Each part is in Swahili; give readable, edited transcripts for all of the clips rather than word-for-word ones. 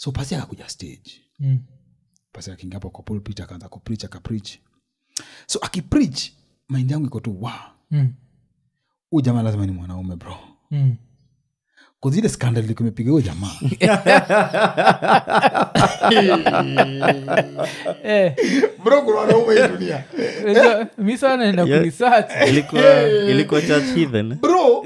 So Pasi akakuja stage. Pasi akaingia hapo kwa pulpit akaanza kupreach. So akipreach mind yangu iko tu huyu jamaa lazima ni mwanaume bro. Kwa zile scandal ilikuwa imepiga huyo jamaa. Bro kuna wanaume hii dunia. Mimi sana naenda ku research. Ilikuwa church heathen. Bro.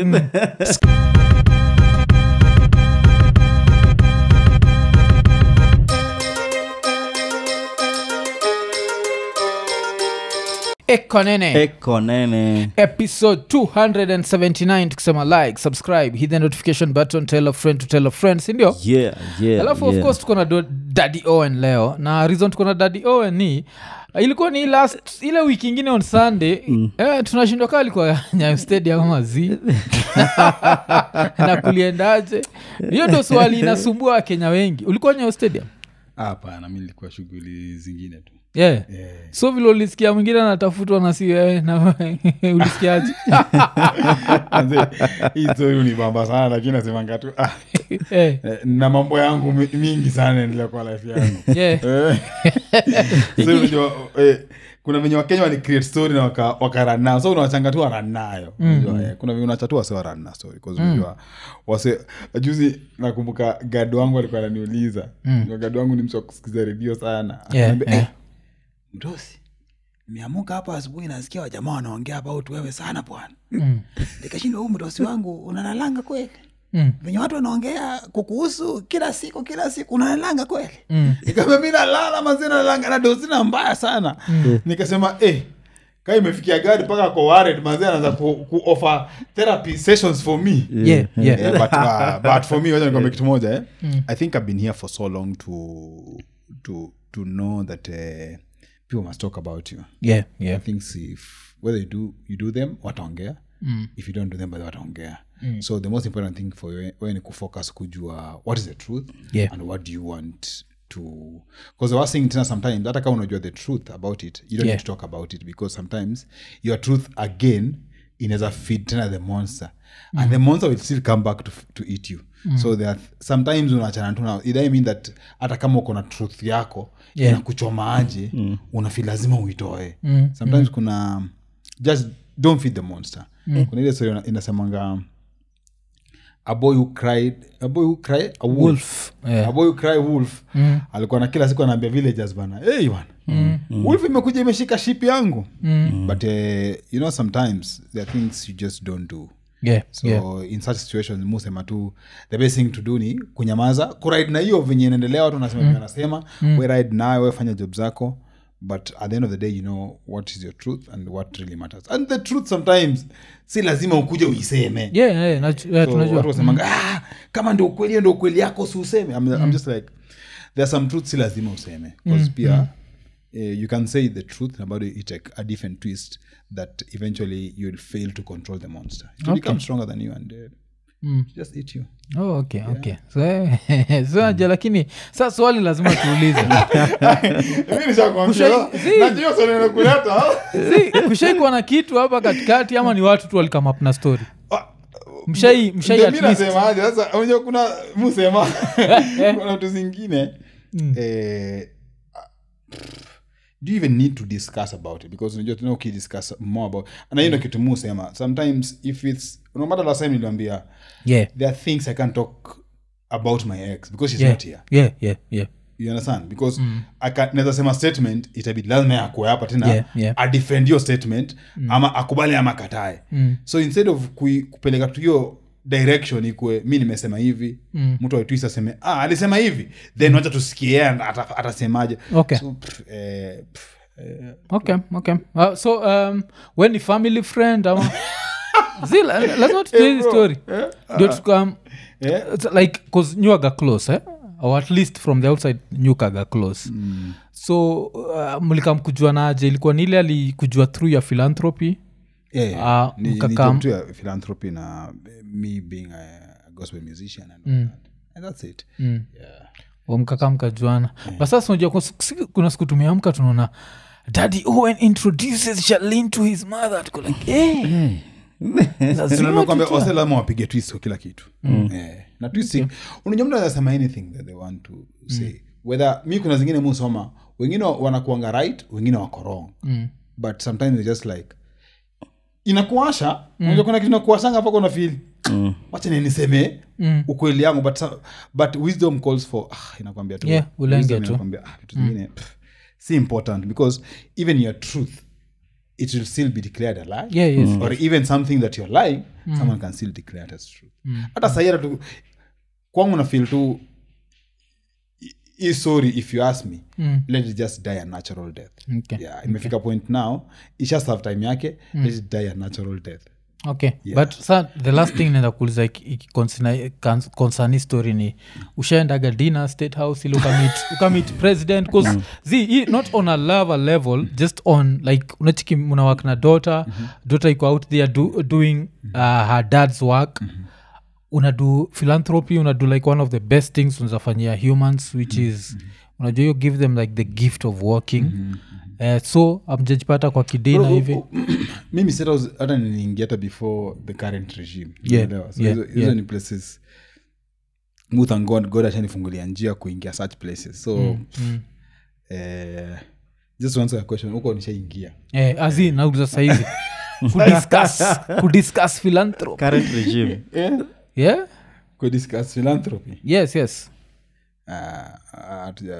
Ekonene. Episode 279 tukisema like, subscribe, hit the notification button, tell a friend to tell a friend, si ndio? Yeah. Alafu of course tuko na Daddy Owen leo. Na reason tuko na Daddy Owen ni ilikuwa ni ile wiki ingine on Sunday tunashindwa kama alikuwa Nyayo Stadium ama zi. Na kuliendaje? Hiyo ndio swali inasumbua Kenya wengi. Ulikuwa Nyayo Stadium? Hapana, mimi nilikuwa shughuli zingine tu. Yeah. So vile ulisikia mwingine anatafutwa na si wewe na ulisikiaje? Hii story ni bamba sana lakini nasemanga tu na mambo yangu mingi sana endelea kwa life yangu. So kuna venye Wakenya wali create story na wakarun nayo. So unawachanga tu run nayo. Kuna venye unachatua sawa run na story because unajua wase juzi nakumbuka gado wangu alikuwa ananiuliza. Gado wangu ni mtu wa kusikiza radio sana. Ananiambia mdosi, nimeamka hapa asubuhi nasikia wajamaa wanaongea about wewe sana bwana. Nikashindwa huyu mdosi wangu unanalanga kweli? Venye watu wanaongea kukuhusu kila siku unanalanga kweli? Nikamwambia mimi nalala mazina nalanga na dosi na mbaya sana. Nikasema kai imefikia gari paka kwa worried mazina anaanza ku offer therapy sessions for me. But for me wacha nikwambie kitu moja I think I've been here for so long to know that people must talk about you. Things if whether you do them wataongea. If you don't do them but wataongea. So the most important thing for you when you focus kujua what is the truth and what do you want to, because the worst thing tena sometimes hata kama unajua the truth about it you don't need to talk about it because sometimes your truth again inaweza feed tena the monster and the monster will still come back to eat you. So there sometimes unachana tu na it mean that hata kama uko na truth yako inakuchoma aje unafeel lazima uitoe. Sometimes kuna just don't feed the monster. Kuna ile story inasemanga a boy who cried a wolf. A boy who cried wolf. Alikuwa na kila siku anaambia villagers bana, hey bana, wolf imekuja imeshika sheep yangu. But you know sometimes there are things you just don't do. In such situations musema tu the best thing to do ni kunyamaza, kuride na hiyo venye inaendelea watu wanasema we ride nayo we fanya job zako, but at the end of the day you know what is your truth and what really matters. And the truth sometimes si lazima ukuje uiseme. Tunajua watu wasemanga kama ndio ukweli yako si useme. I'm just like there are some truths si lazima useme because pia you can say the truth about it take a different twist that eventually you'll fail to control the monster. It will become stronger than you and just eat you. Okay. So lakini sasa swali lazima tuulize. Mimi nishakwambia. Najua swali linakuleta. Kushaikuwa na kitu hapa katikati ama ni watu tu walikama up na story? Mshai at least. Mimi nasema aje sasa unajua kuna msema kuna vitu zingine do you even need to discuss about it because unajua tuna discuss more about and you know kitu musema sometimes if it's no matter last time niliambia there are things I can't talk about my ex because she's not here. You understand because I can't never sema statement itabidi lazima yakwe hapa tena I defend your statement ama akubali ama katae. So instead of kupeleka to your direction ikwe mimi nimesema hivi mtu aitwisa aseme alisema hivi then wacha tusikie atasemaje. So when the family friend ama zila let's not tell the story don't come like cause you are close or at least from the outside you are close. So mlikamkujua naje? Ilikuwa ni ile alikujua through your philanthropy? Ni to a philanthropy na me being a gospel musician and that's it. Mkajuana. But sasa unajua kuna siku tumeamka tunaona Daddy Owen introduces Charlene to his mother. Tuko like lazima kwamba Osela mwapige twist kwa kila kitu. na tu si unajua mtu anasema anything that they want to say whether mi kuna zingine musoma wengine wanakuanga right wengine wako wrong but sometimes they just like inakuasha unajua kuna kitu inakuashanga hapo kuna feel wacha niseme ukweli yangu but wisdom calls for inakwambia tu ulenge tu vitu zingine si important because even your truth it will still be declared a lie or even something that you're lying someone can still declare it as truth hata sayara tu kwangu na feel tu is sorry if you ask me let it just die a natural death imefika point now it just have time yake let it die a natural death okay but the last thing nenda kuuliza concern story ni ushaendaga dinner state house ili ukamit president because not on a lover level just on like unachiki mnawak na daughter iko out there doing her dad's work unadu philanthropy unadu like one of the best things unazafanyia humans which is unajua you give them like the gift of working so amjajipata kwa kidina hivi mimi sasa hata niliingia hata before the current regime hizo ni places thank God ashanifungulia njia kuingia such places so just answer your question uko nishaingia azi nauliza saizi kudiscuss philanthropy current regime kudiscuss philanthropy yes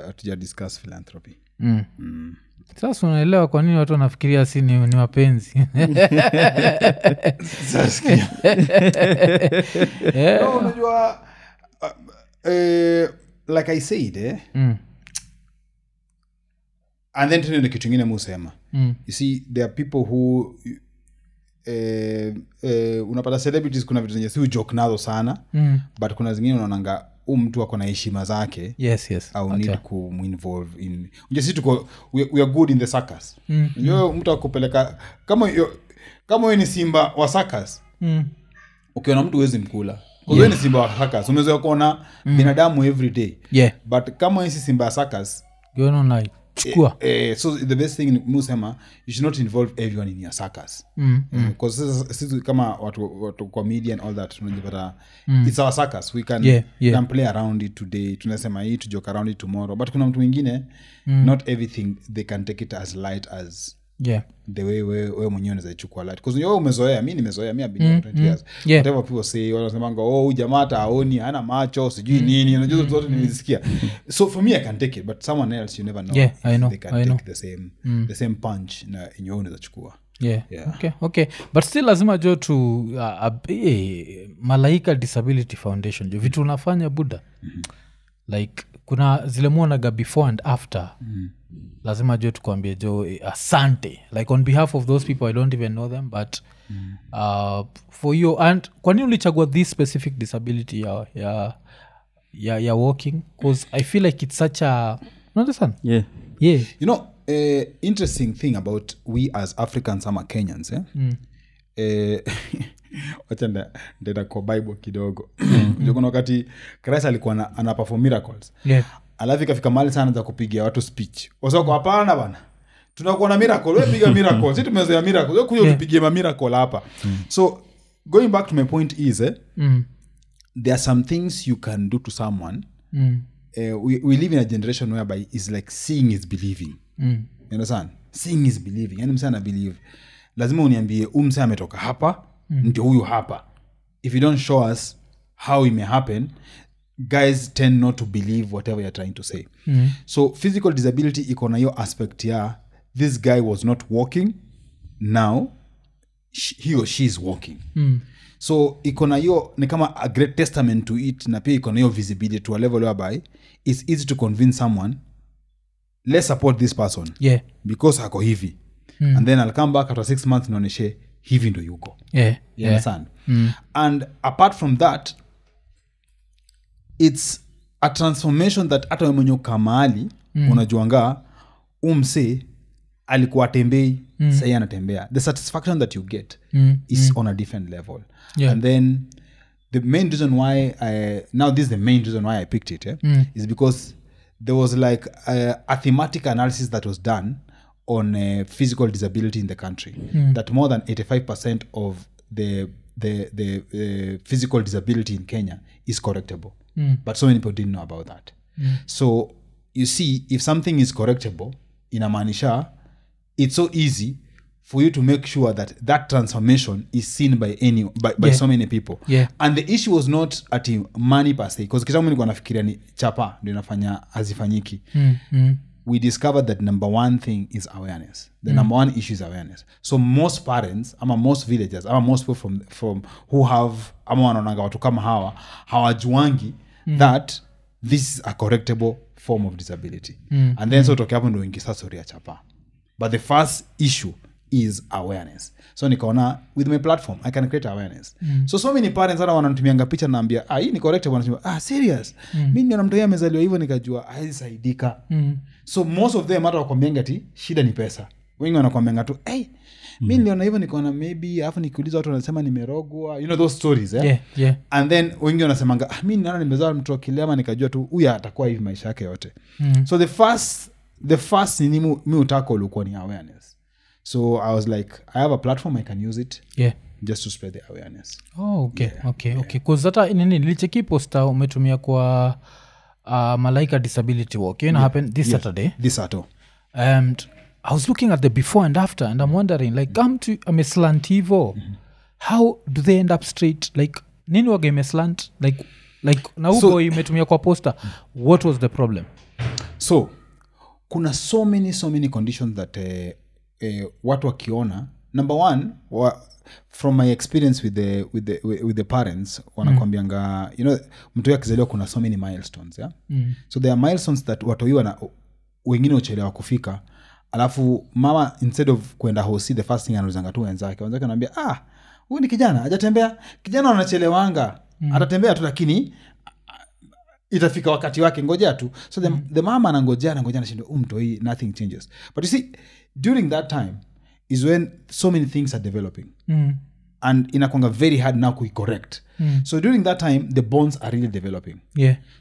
hatuja discuss philanthropy sasa unaelewa kwa nini watu wanafikiria si ni mapenzi unajua like I said and then tena kitu kingine musema you see there are people who unapata celebrities kuna vitu zenye si joke nazo sana but kuna zingine unaonanga mtu ako na heshima zake au need kuminvolve in just tuko we are good in the circus mtu akupeleka kama wewe ni simba wa circus ukiona mtu huwezi mkula wewe ni simba wa circus unaweza kuona binadamu every day but kama wewe si simba wa circus you don't like chukua so the best thing musema you should not involve everyone in your circus because sisi kama watu kwa media and all that tunajipata it's our circus we can play around it today tunasema hii to joke around it tomorrow but kuna mtu mwingine not everything they can take it as light as the way wewe mwenyewe unaweza ichukua light because wewe umezoea mimi nimezoea mimi abini 20 years whatever people say wanasemanga jamaa hata aoni hana macho sijui nini unajua zote nimesikia so for me I can take it but someone else you never know they can take the same punch na yenyewe unaweza chukua okay but still lazima jo to Malaika Disability Foundation jo vitu unafanya buda like kuna zile muonaga before and after lazima jo tukwambie jo asante like on behalf of those people I don't even know them but for you and kwa nini ulichagua this specific disability ya walking because I feel like it's such a understand you know interesting thing about we as Africans ama Kenyans wacha ndenda kwa Bible kidogo kuna wakati Christ alikuwa ana perform miracles alafu ikafika mahali sana za kupigia watu speech wasoko hapana bana tunakuwa na miracle wewe piga miracle sisi tumezoea miracle wewe kuja tupigie ma miracle hapa so going back to my point is there are some things you can do to someone we live in a generation whereby is like seeing is believing you understand seeing is believing yani msana believe lazima uniambie msana ametoka hapa ndio huyu hapa if you don't show us how it may happen guys tend not to believe whatever you're trying to say so physical disability iko na hiyo aspect ya this guy was not walking now he or she is walking so iko na hiyo ni kama a great testament to it na pia iko na hiyo visibility to a level whereby it's easy to convince someone let's support this person because hako hivi and then I'll come back after 6 months naoneshe hivi ndo yuko you understand and apart from that it's a transformation that hata mwenye kamali unajuanga umse alikuwa atembei sasa anatembea the satisfaction that you get is on a different level and then the main reason why now this is the main reason why I picked it is because there was like a thematic analysis that was done on physical disability in the country that more than 85% of the the physical disability in Kenya is correctable. But so many people didn't know about that. So you see, if something is correctable, inamaanisha it's so easy for you to make sure that transformation is seen by so many people. And the issue was not at money per se, because kitambo nilikuwa nafikiria ni chapa ndio inafanya hazifanyiki. We discovered that number one thing is awareness. The number one issue is awareness. So most parents, most villagers, most people from who have wanaonanga watu kama hawa hawajuangi that this is a correctable form of disability. And then so toke hapo ndio ingi story ya chapa. But the first issue is awareness. So nikaona with my platform I can create awareness. So many parents hata wananitumianga picha naambia hii ni correctable, wanasema serious. Mimi ndio mtoto amezaliwa hivyo nikajua haisaidika. So most of them hata wakwambianga ati shida ni pesa. Wengi wanakwambianga tu mimi niliona hivyo nikaona maybe alafu nikiuliza watu wanasema nimerogwa, those stories and then wengi wanasemanga mimi niliona nimezaa mtoto kilema nikajua tu huyu atakuwa hivi maisha yake yote. So the first nini mimi utaka ulikuwa ni awareness. So I was like, I have a platform, I can use it just to spread the awareness. Okay. Because hata nilicheki poster umetumia kwa Malaika Disability Walk. Happened this Saturday. This Saturday. And I was looking at the before and after, and I'm wondering, like, come to slantivo, how do they end up straight? Like, nini wage slant? Like na huko umetumia kwa poster. What was the problem? So, kuna so many conditions that watu wakiona. Number one, from my experience with the parents, wanakwambianga, mtu akizaliwa kuna so many milestones, So there are milestones that watoiwa wengine uchelewa kufika. Alafu mama instead of kwenda hosi, the first thing anaulizanga tu wenzake anaambia huyu ni kijana hajatembea. Kijana anachelewanga, atatembea tu lakini itafika wakati wake, ngojea tu. So the mama anangojea anashinda mtoi, nothing changes. But you see, during that time is when so many things are developing. And inakwanga very hard now correct. So during that time the bones are really developing.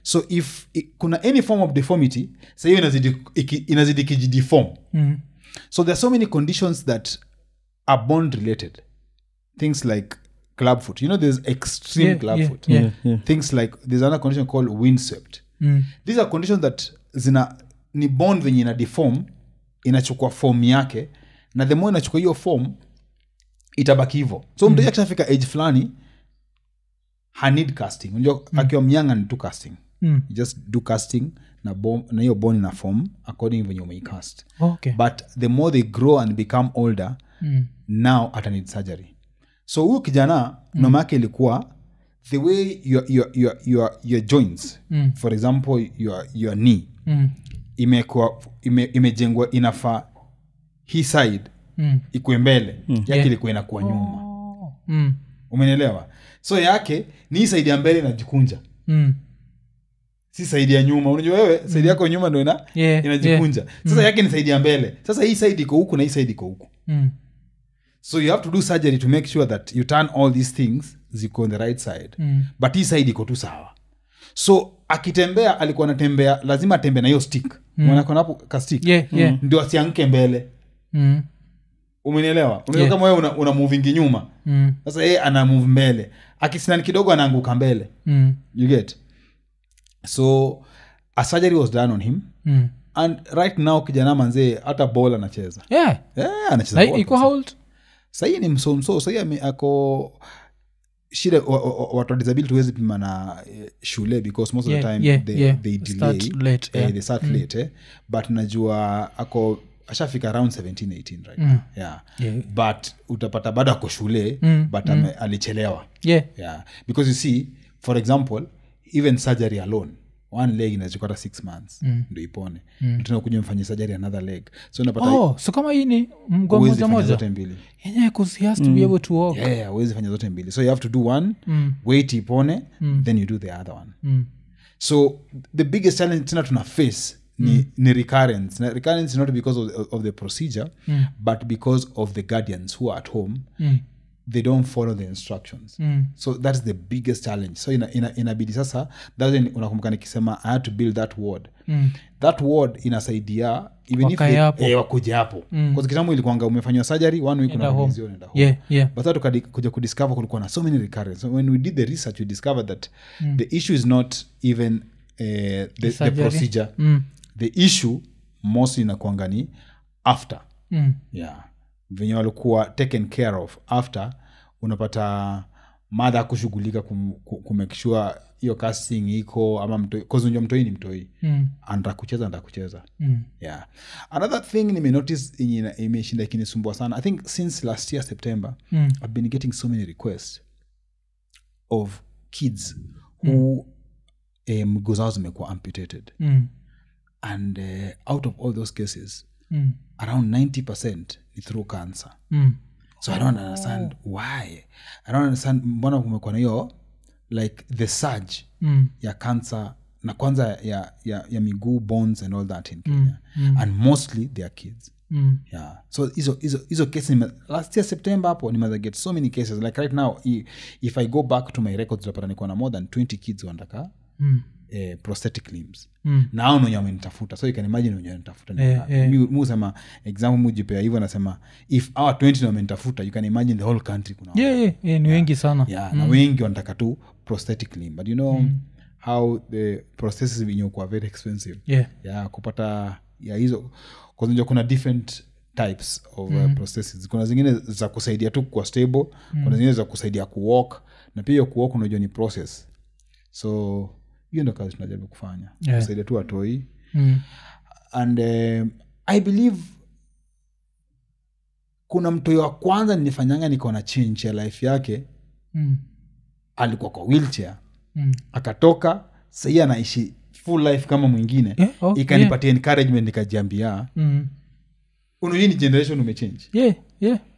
So if kuna any form of deformity, say inazidi kijideform. So there are so many conditions that are bone related. Things like clubfoot. There's extreme clubfoot. Things like there's another condition called windswept. These are conditions that ni bone venye ina deform, inachukua form yake, na the more inachukua hiyo form itabaki hivyo. So mtu akishafika age fulani need casting. Unajua akiwa myanga ni tu casting. You just do casting na hiyo bone ina form according when you may cast. But the more they grow and become older, now ata need surgery. So huyu kijana noma yake ilikuwa the way your joints, for example your knee, imejengwa inafaa hii side ikuwe mbele, yake ilikuwa inakuwa nyuma. Umenielewa? So yake ni side ya mbele inajikunja. Si side ya nyuma. Unajua wewe side yako nyuma ndio inajikunja. Sasa yake ni side ya mbele. Sasa hii side iko huku na hii side iko huku. So you have to do surgery to make sure that you turn all these things ziko on the right side. But hii side iko tu sawa. So akitembea alikuwa anatembea lazima atembee na hiyo stick. Unaona hapo ka stick. Ndio asianguke mbele. Umenielewa? Unajua kama wewe una moving nyuma. Sasa yeye ana move mbele. Akisinani kidogo anaanguka mbele. You get? So a surgery was done on him. And right now kijana manze hata ball anacheza. Anacheza ball. Iko how old? Sasa ni msomso. Sasa ako shida watu wa disability huwezi pima na shule because most of the time they delay. They start late. But najua ako ashafika around 17 18 right now. But utapata bado ako shule but alichelewa. Because you see, for example, even surgery alone, one leg inachukua 6 months ndio ipone. Tunakuja mfanye surgery another leg. So unapata so kama hii ni mgongo moja zote mbili. Because he has to be able to walk. Huwezi fanya zote mbili. So you have to do one, wait ipone, then you do the other one. So the biggest challenge tuna face ni recurrence. Recurrence is not because of the procedure, but because of the guardians who are at home they don't follow the instructions. So that's the biggest challenge. So inabidi sasa, that's when unakumbuka nikisema I had to build that ward. That ward inasaidia even if wakuje hapo. Because kitambo ilikuanga umefanywa surgery 1 week unaenda home. But sasa kuja kudiscover kulikuwa na so many recurrence. So when we did the research we discovered that the issue is not even the procedure. The issue mostly inakuanga ni after. Venye walikuwa taken care of after, unapata mother kushughulika kumake sure hiyo casting iko ama mtoi, cause unajua mtoi ni mtoi, anda kucheza. Another thing nime notice imeshinda ikinisumbua sana, I think since last year September, I've been getting so many requests of kids who miguu zao zimekuwa amputated, and out of all those cases around 90% is through cancer. So I don't understand why. I don't understand mbona kumekuwa na hiyo like the surge ya cancer na kwanza ya miguu, bones and all that in Kenya. And mostly they are kids. So hizo cases last year September hapo ni get so many cases. Like right now if I go back to my records utapata niko na more than 20 kids wanataka prosthetic limbs. Na hao ndio wamenitafuta, so you can imagine wenye wanatafuta. Mimi usema example mujipea hivyo, nasema if our 20 wamenitafuta, you can imagine the whole country kuna ni wengi sana. Na wengi wanataka tu prosthetic limb, but you know how the prosthesis vinyokuwa very expensive. Kupata hizo kwa kuna different types of prosthesis. Kuna zingine za kusaidia tu kwa stable, kuna zingine za kusaidia kuwalk, na pia kuwalk unajua ni process. So hiyo ndio kazi tunajaribu kufanya, kusaidia tu watoi. And I believe kuna mtoi wa kwanza nilifanyanga niko na change ya life yake, alikuwa kwa wheelchair, akatoka sasa anaishi full life kama mwingine. Ikanipatia encouragement, nikajiambia unajua ni generation umechange.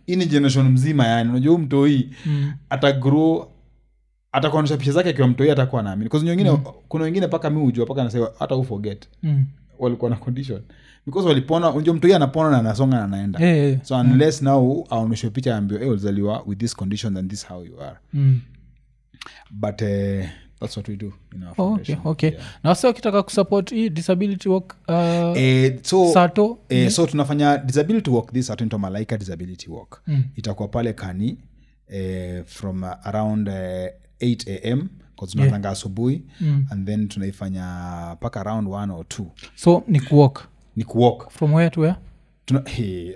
Hii ni generation mzima, yani unajua mtoi atagrow, atakuonyesha picha zake akiwa mtoi, atakuwa naamini. Because wengine kuna wengine paka mimi hujua paka anasema hata u forget walikuwa na condition, because walipona. Unajua mtoi anapona na anasonga na anaenda. So unless now aonyeshe picha ambayo ulizaliwa with this condition and this how you are. But that's what we do in our foundation. Okay. Na sasa ukitaka kusupport hii disability work Sato so tunafanya disability work this at Malaika disability work. Itakuwa pale Kani from around 8 am because tunatanga asubuhi, and then tunaifanya paka around 1 or 2. So ni kuwalk from where to where?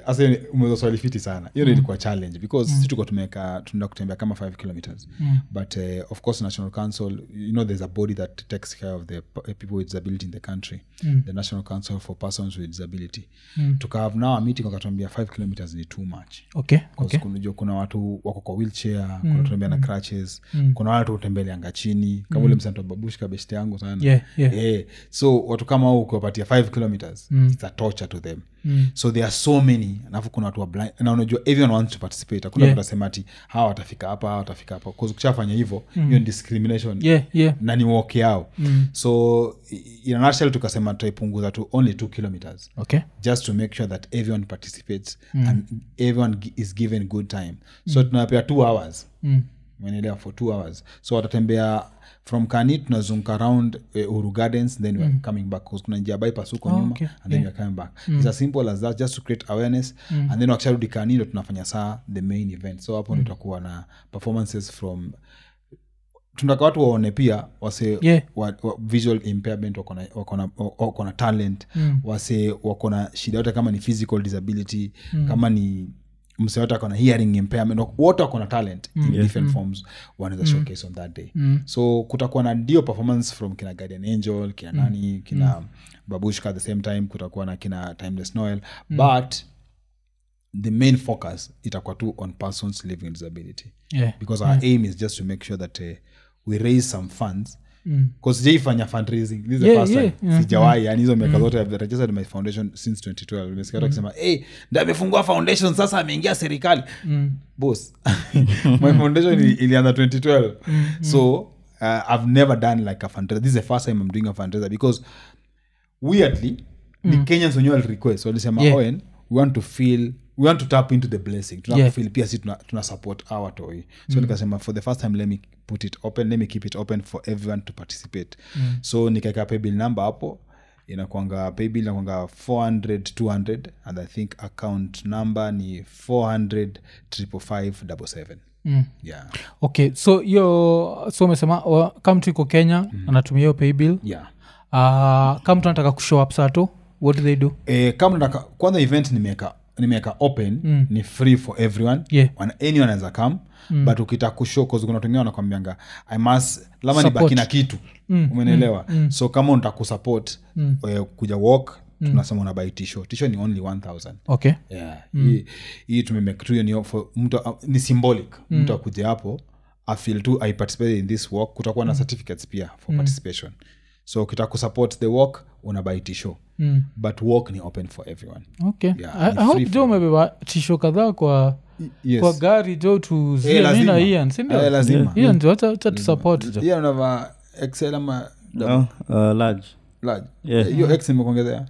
Asa umezo swali fiti sana. Hiyo ndio ilikuwa challenge because sisi tuko tunaenda kutembea kama 5 kilometers. But of course National Council, you know, there's a body that takes care of the people with disability in the country, the National Council for Persons with Disability. Tukahave now a meeting, wakatuambia 5 kilometers is too much. Okay. Kuna watu wako kwa wheelchair, kuna kutembea na crutches, kuna watu kutembea anga chini kama ule msanto babushka best yangu sana. So watu kama hao ukiwapatia 5 kilometers it's a torture to them. So there are so many, alafu kuna watu wa blind, na unajua everyone wants to participate. Hakuna mtu anasema ati hawa watafika hapa because ukishafanya hivyo hiyo ni discrimination. Na ni walk yao. So in a nutshell tukasema tutaipunguza to only 2 kilometers. Just to make sure that everyone participates and everyone is given good time. So tunapea 2 hours. Umeelewa, for 2 hours. So watatembea from Kani, tunazunguka around Uru Gardens, then we're coming back because kuna njia bypass huko nyuma, and then we're coming back. It's as simple as that, just to create awareness. And then wakisharudi Kani ndo tunafanya saa the main event. So hapo ndo tutakuwa na performances from, tunataka watu waone pia wase visual impairment, wako na talent, wase wako na shida yote, kama ni physical disability, kama ni msewata kona hearing impairment, wote wako na talent in different forms, wanaweza showcase on that day. So kutakuwa na dio performance from kina Guardian Angel, kina nani, kina Babushka at the same time, kutakuwa na kina Timeless Noel, but the main focus itakuwa tu on persons living with disability. Because our aim is just to make sure that we raise some funds. Because sijaifanya fundraising, this is the first time. Sijawahi, yani hizo miaka zote I've registered my foundation since 2012. Nimesikia kusema ndio amefungua foundation sasa ameingia serikali. Boss, my foundation ilianza 2012. So I've never done like a fundraiser. This is the first time I'm doing a fundraiser because weirdly the Kenyans when you request walisema OWEN, we want to feel we want to tap into the blessing tunafeel pia si tuna support our toy so nikasema for the first time let me put it open, let me keep it open for everyone to participate so nikaeka paybill number hapo inakuanga paybill inakuanga 400-200 and I think account number ni 400-55577 yeah. Okay, so so umesema kama mtu iko Kenya anatumia hiyo paybill yeah. Kama mtu anataka kushow up sato what do they do? Kama nataka kwanza event nimeka open ni free for everyone anyone anaweza come but ukitaka kushow cause kuna watu wengine wanakuambianga I must lama nibaki na kitu umeelewa so kama unataka kusupport kuja walk tunasema una buy t-shirt ni only 1000 okay yeah hii tumemake tu ni for mtu ni symbolic mtu akuje hapo I feel too I participate in this walk kutakuwa na certificates pia for participation so ukitaka kusupport the walk una buy t-shirt but walk ni open for everyone okay yeah, I hope jo umebeba t-shirt kadhaa kwa kwa gari jo tuzie mina Ian sindio lazima Ian jo acha tu support jo Ian unava XL ama large hiyo X nimekuongezea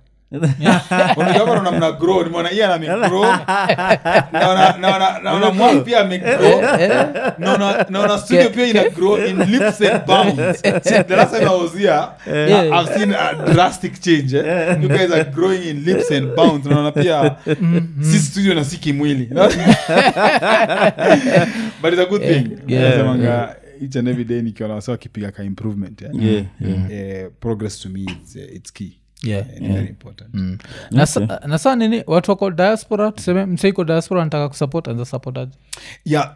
unajua kama mna grow nimeona Ian amegrow na mwa pia amegrow na studio pia ina grow in leaps and bounds the last time I was here I've seen a drastic change you guys are growing in leaps and bounds na pia si studio na si kimwili but it's a good thing nasemanga each and every day nikiona wasa kipiga ka improvement progress to me it's key very important na sasa nini watu wako diaspora tuseme mseiko diaspora anataka kusupport and support aje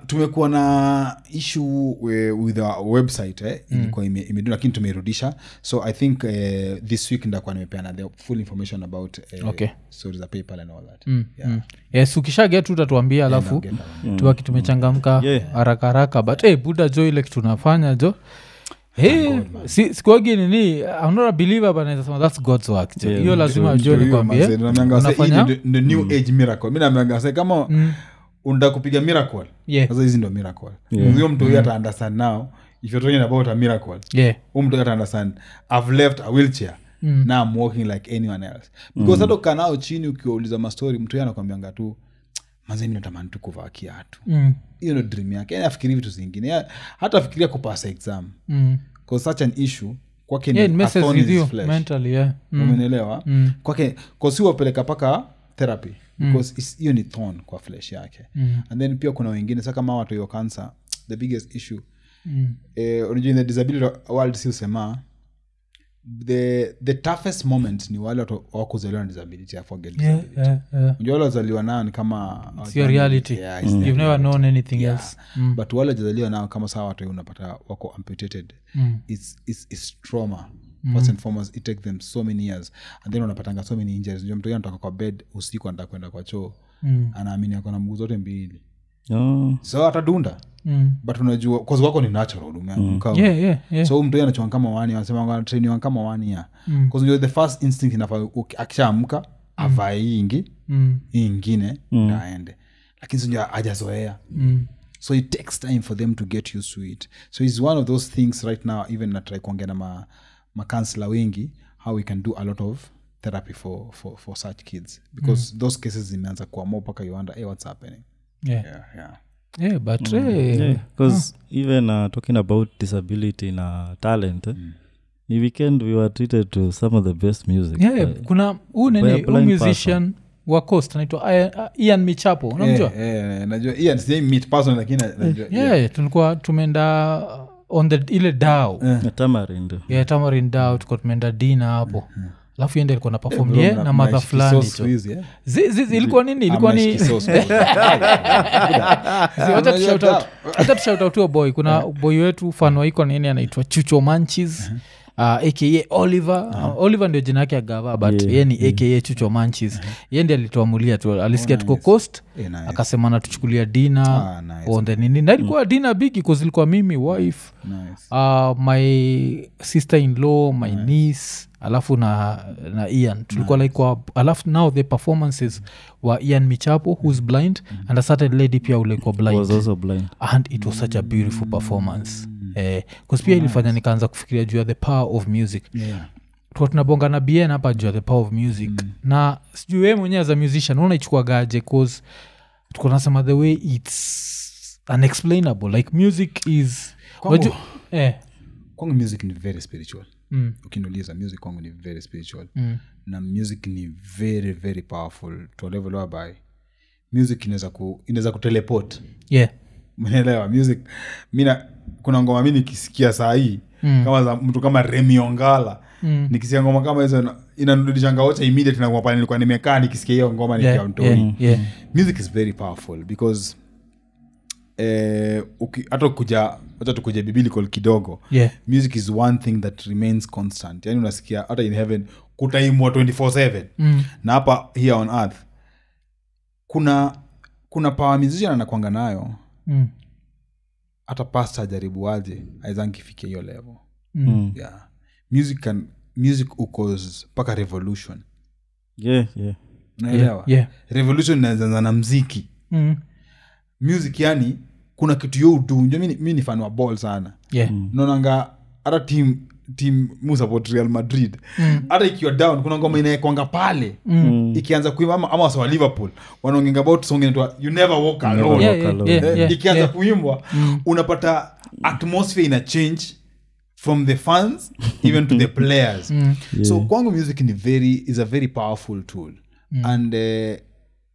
tumekuwa na issue with our website ilikuwa imedu lakini tumeirudisha so I think this week ndakuwa nimepeana the full information about stories of PayPal and all that yes ukishaget tu utatuambia alafu tubaki tumechangamka haraka but buda jo ile kitu tunafanya jo sikuagi nini I'm not a believer but nasema that's God's work hiyo lazima ujue nikwambie unafanya the new age miracle mimi naambianga kama unataka kupiga miracle sasa hizi ndio miracle huyo mtu yeye ata understand now if you're talking about a miracle mtu ata understand I've left a wheelchair now I'm walking like anyone else because hata kanao chini ukiuliza mastori mtu yeye anakuambianga tu mazeni natamani tu kuvaa kiatu hiyo ndio dream yake yani afikiri vitu zingine hata afikiria kupasa exam because such an issue kwake ni a thorn in his flesh mentally umeelewa kwake cause huwa peleka paka therapy because hiyo ni thorn kwa flesh yake and then pia kuna wengine sasa kama watu hiyo cancer the biggest issue unajua in the disability world si usema the toughest moment ni wale watu wakuzaliwa na disability forget disability unajua wale wazaliwa nao ni kama your reality you've never known anything else but wale wazaliwa nao kama sawa watu unapata wako amputated it's trauma first and foremost it takes them so many years and then unapatanga so many injuries unajua mtu anatoka kwa bed usiku anataka kwenda kwa choo anaamini akona mguu zote mbili so atadunda but unajua cause wako ni natural so mtu anachoma kama wani anasema training kama wani cause the first instinct inafaa akishaamka avai ingine na aende lakini sio hajazoea so it takes time for them to get used to it so it's one of those things right now even na try kuongea na counselor wengi how we can do a lot of therapy for such kids because those cases zimeanza kuwa more paka you wonder what's happening but because even talking about disability na talent ni weekend we were treated to some of the best music kuna musician wa coast anaitwa Ian Michapo unamjua najua Ian si meet person lakini najua tulikuwa tumeenda on the ile dao Tamarind dao tulikuwa tumeenda dinner hapo alafu yende alikuwa na perform na mother fulani ilikuwa nini ilikuwa ni hata shout out to boy kuna boy wetu fan wa Iko Nini anaitwa Chucho Manchis aka Oliver ndio jina yake agava but yeye ni aka Chucho Manchis yeye ndiye alituamulia tu alisikia tuko coast akasema anatuchukulia dinner on the nini na ilikuwa dinner big because ilikuwa mimi wife my sister in law my niece alafu na Ian tulikuwa like alafu now the performances were Ian Michapo who's blind and a certain lady pia ulikuwa blind was also blind and it was such a beautiful performance because pia ilifanya nikaanza kufikiria juu ya the power of music tunabonga na bien hapa juu ya the power of music na sijui wewe mwenyewe as a musician unaichukua gaje cause tuko nasema the way it's unexplainable like music is kwangu music ni very spiritual. Ukiniuliza music kwangu ni very spiritual. Na music ni very very powerful to a level whereby music inaweza kuteleport. Umeelewa? Music kuna ngoma mimi nikisikia saa hii kama za mtu kama Remi Ongala nikisikia ngoma kama hizo inanirudisha ngaocha immediate na ngoma pale nilikuwa nimekaa nikisikia hiyo ngoma nikiwa mtoni. Music is very powerful because hata kuja biblical kidogo. Music is one thing that remains constant. Yani unasikia hata in heaven kutaimwa 24/7 na hapa here on earth kuna power musician anakuanga nayo. Hata pastor jaribu aje aizangi fikia hiyo level. Music ukos paka revolution. Unaelewa? Revolution inaanza na muziki. Music yani kuna kitu yo do. Mimi ni fan wa ball sana. Unaonanga hata team support Real Madrid. Hata ikiwa down kuna ngoma inaekwanga pale. Ikianza kuimba ama wa Liverpool wanaongenga about song inaitwa You Never Walk Alone. Ikianza kuimbwa unapata atmosphere ina change from the fans even to the players. So kwangu music is a very powerful tool.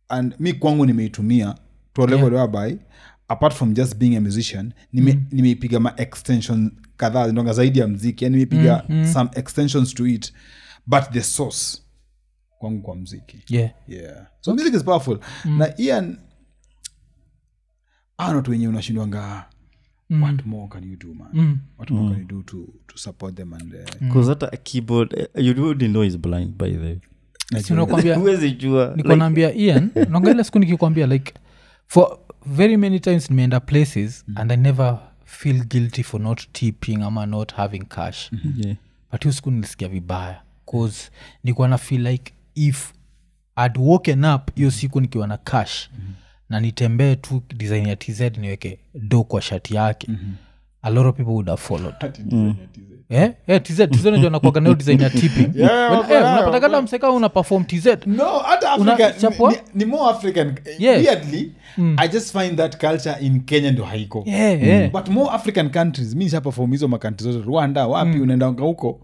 And mi kwangu nimeitumia to a level whereby apart from just being a musician nimeipiga ma extension kadhaa ndonga zaidi ya muziki. Yani nimeipiga some extensions to it but the source kwangu kwa muziki. So music is powerful. Na Ian watu wenye unashindwanga what more can you do man? What more can you do to support them and because hata a keyboard you wouldn't know is blind by the way. Sinakwambia huwezi jua. Niko naambia Ian naongelea siku nikikwambia like for very many times nimeenda places and I never feel guilty for not tipping ama not having cash. But hiyo siku nilisikia vibaya cause nilikuwa na feel like if I'd woken up hiyo siku nikiwa na cash na nitembee tu design ya TZ niweke do kwa shati yake a lot of people would have followed. TZ unajua nakuwaga nayo design ya tipping. Unapata kala mseka una perform TZ. No, hata Africa ni more African. Weirdly, I just find that culture in Kenya ndo haiko. But more African countries, mimi nisha perform hizo countries zote. Rwanda, wapi unaenda huko.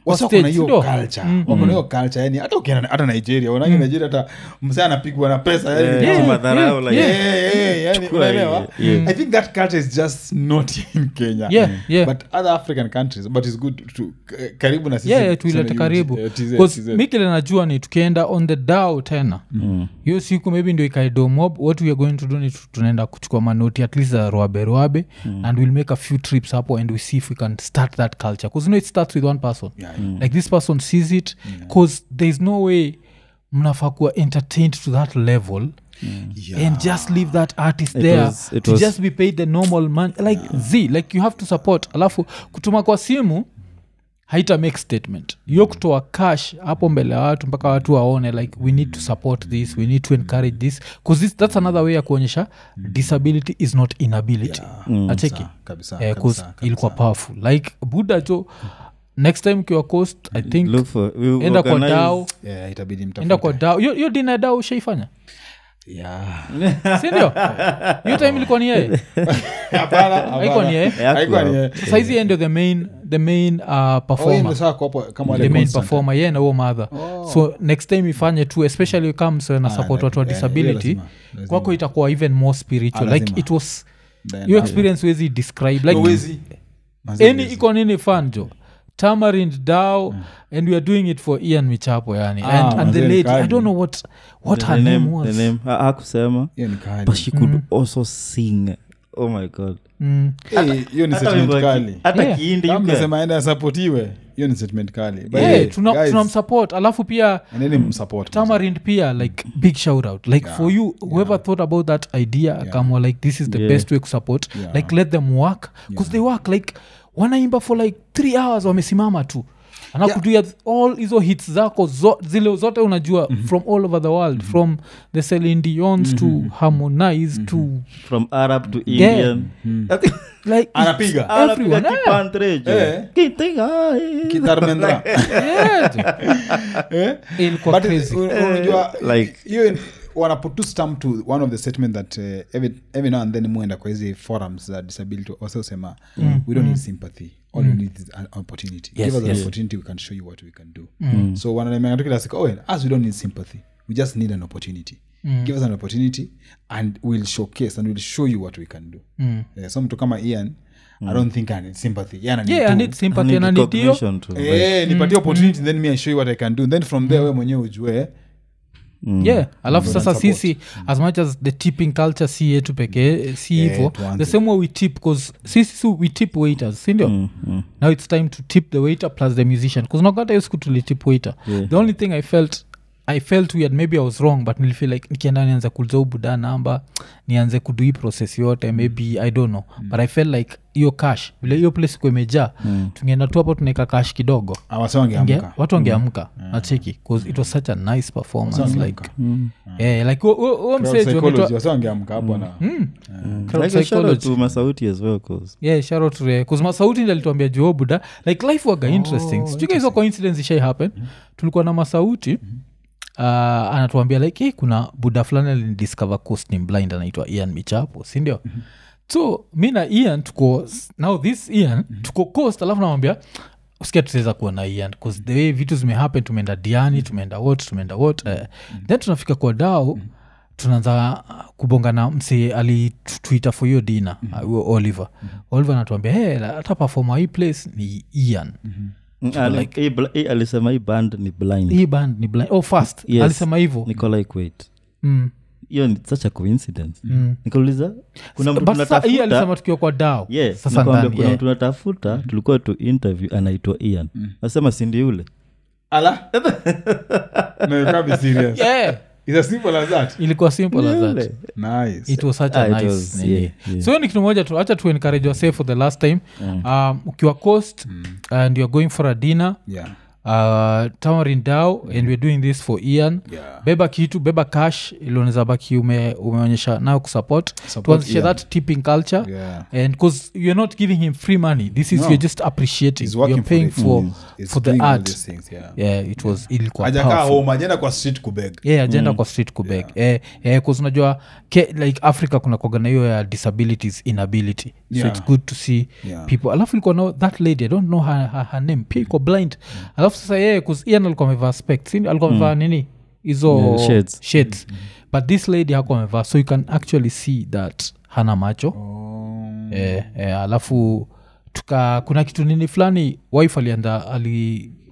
Wasa kuna hiyo culture. Wako na hiyo culture yani hata ukienda hata Nigeria, unaona Nigeria hata msee anapigwa na pesa yani madharau like yani unaelewa. I think that culture is just not in Kenya. But other African countries, but it's good to karibu na sisi. Tuilete karibu. Because Mikele najua ni tukienda on the DAO tena. Hiyo siku maybe ndio ikaido mob. What we are going to do ni tunaenda kuchukua manoti at least Ruabe and we'll make a few trips hapo and we see if we can start that culture. Because you know it starts with one person. Like this person sees it because there's no way mnafaa kuwa entertained to that level and just leave that artist to just be paid the normal man like like you have to support. Alafu kutuma kwa simu haita make statement. Yo kutoa cash hapo mbele ya watu mpaka watu waone like we need to support this, we need to encourage this because that's another way ya kuonyesha disability is not inability. Acheki because ilikuwa powerful like Buddha jo. Next time kiwa coast I think enda kwa DAO. Itabidi mtafuta. Enda kwa DAO. Yo dina DAO ushaifanya? Sindio? Hiyo time ilikuwa ni yeye? Hapana. Haikuwa ni yeye? Haikuwa ni yeye. Sasa hizi endo the main performer. The main performer yeye na huo mother. So next time ifanye tu especially comes na support watu wa disability. Kwako itakuwa even more spiritual. Like it was your experience wezi describe like any Iko Nini fan jo. Tamarind DAO and we are doing it for Ian Michapo yani and the lady I don't know what her name was. The name hakusema but she could also sing. Oh my god. Hiyo ni statement kali. Hata kiindi yuko sema aenda supportiwe. Hiyo ni statement kali. Tunamsupport alafu pia nene msupport. Tamarind pia like big shout out like for you whoever thought about that idea kama like this is the best way to support like let them work because they work like wanaimba for like 3 hours wamesimama tu anakutuia all hizo hits zako zile zote unajua from all over the world, from the Celine Dions to Harmonize to from Arab to Indian. like anapiga everyone kitarmendra ilikuwa crazy. unajua Like- hiyo wanaput to stamp to one of the statement that every now and then muenda kwa hizi forums za disability also sema we don't need sympathy, all we need is an opportunity. Yes, Give us yes. an opportunity, we can show you what we can do. So wananemanga tukila sika as we don't need sympathy, we just need an opportunity. Give us an opportunity and we'll showcase and we'll show you what we can do. So mtu kama Ian I don't think I need sympathy. I need sympathy and I need you. Nipatie opportunity then me I show you what I can do and then from there we mwenyewe ujue alafu sasa sisi as much as the tipping culture si yetu pekee si hivo the same way we tip because sisi we tip waiters sindio now it's time to tip the waiter plus the musician because nagata hiyo siku tulitip waiter the only thing I felt weird, maybe I was wrong but nilifeel like nikienda nianze kuuliza buda namba nianze kudu hii process yote maybe I don't know but I felt like hiyo cash vile hiyo place kwa imejaa tungeenda tu hapo tunaweka cash kidogo watu wangeamka nacheki because it was such a nice performance like like wangeamka hapo na to Masauti as well shout out to Masauti ndiye alituambia jo buda like life waga interesting sijui hizo coincidence ishai happen tulikuwa na Masauti anatuambia like kuna buda fulani alinidiscover coast ni blind anaitwa Ian Michapo sindio so mi na Ian tuko now this Ian tuko coast alafu namwambia usikia tutaweza kuwa na Ian because the way vitu zimehappen tumeenda Diani tumeenda what then tunafika kwa dao tunaanza kubonga na mse alitwitter for your dinner Oliver anatuambia hata performer hii place ni Ian alisema hii band ni blind first yes. Alisema hivyo Nikolai Quaid hiyo ni such a coincidence nikauliza kuna mtu tunatafuta hii alisema tukiwa kwa dao sasa ndani kuna mtu tunatafuta tulikuwa tu interview anaitwa Ian nasema si ndiye yule ala no you can't be serious It's as simple as that. Ilikuwa simple as that. Nice. It was such a nice. So ni kitu moja tu acha tu encourage yourself for the last time. Ukiwa coast and you're going for a dinner. Tamarin Dao and we're doing this for Ian. Beba kitu, beba cash ilioneza baki umeonyesha nayo kusupport. Tuanzishe that tipping culture. And because you're not giving him free money. This is you're just appreciating. You're paying for the art. It was ilikuwa powerful. Ajaka home agenda kwa street kubeg. Agenda kwa street kubeg. Because unajua like Africa kuna kuagana hiyo ya disabilities inability. So it's good to see people. Alafu ilikuwa know that lady, I don't know her name. Pia iko blind. Alafu sasa cause Ian alikuwa amevaa specs, alikuwa amevaa nini hizo shades. But this lady hakuwa amevaa, so you can actually see that hana macho. Alafu kuna kitu nini fulani wife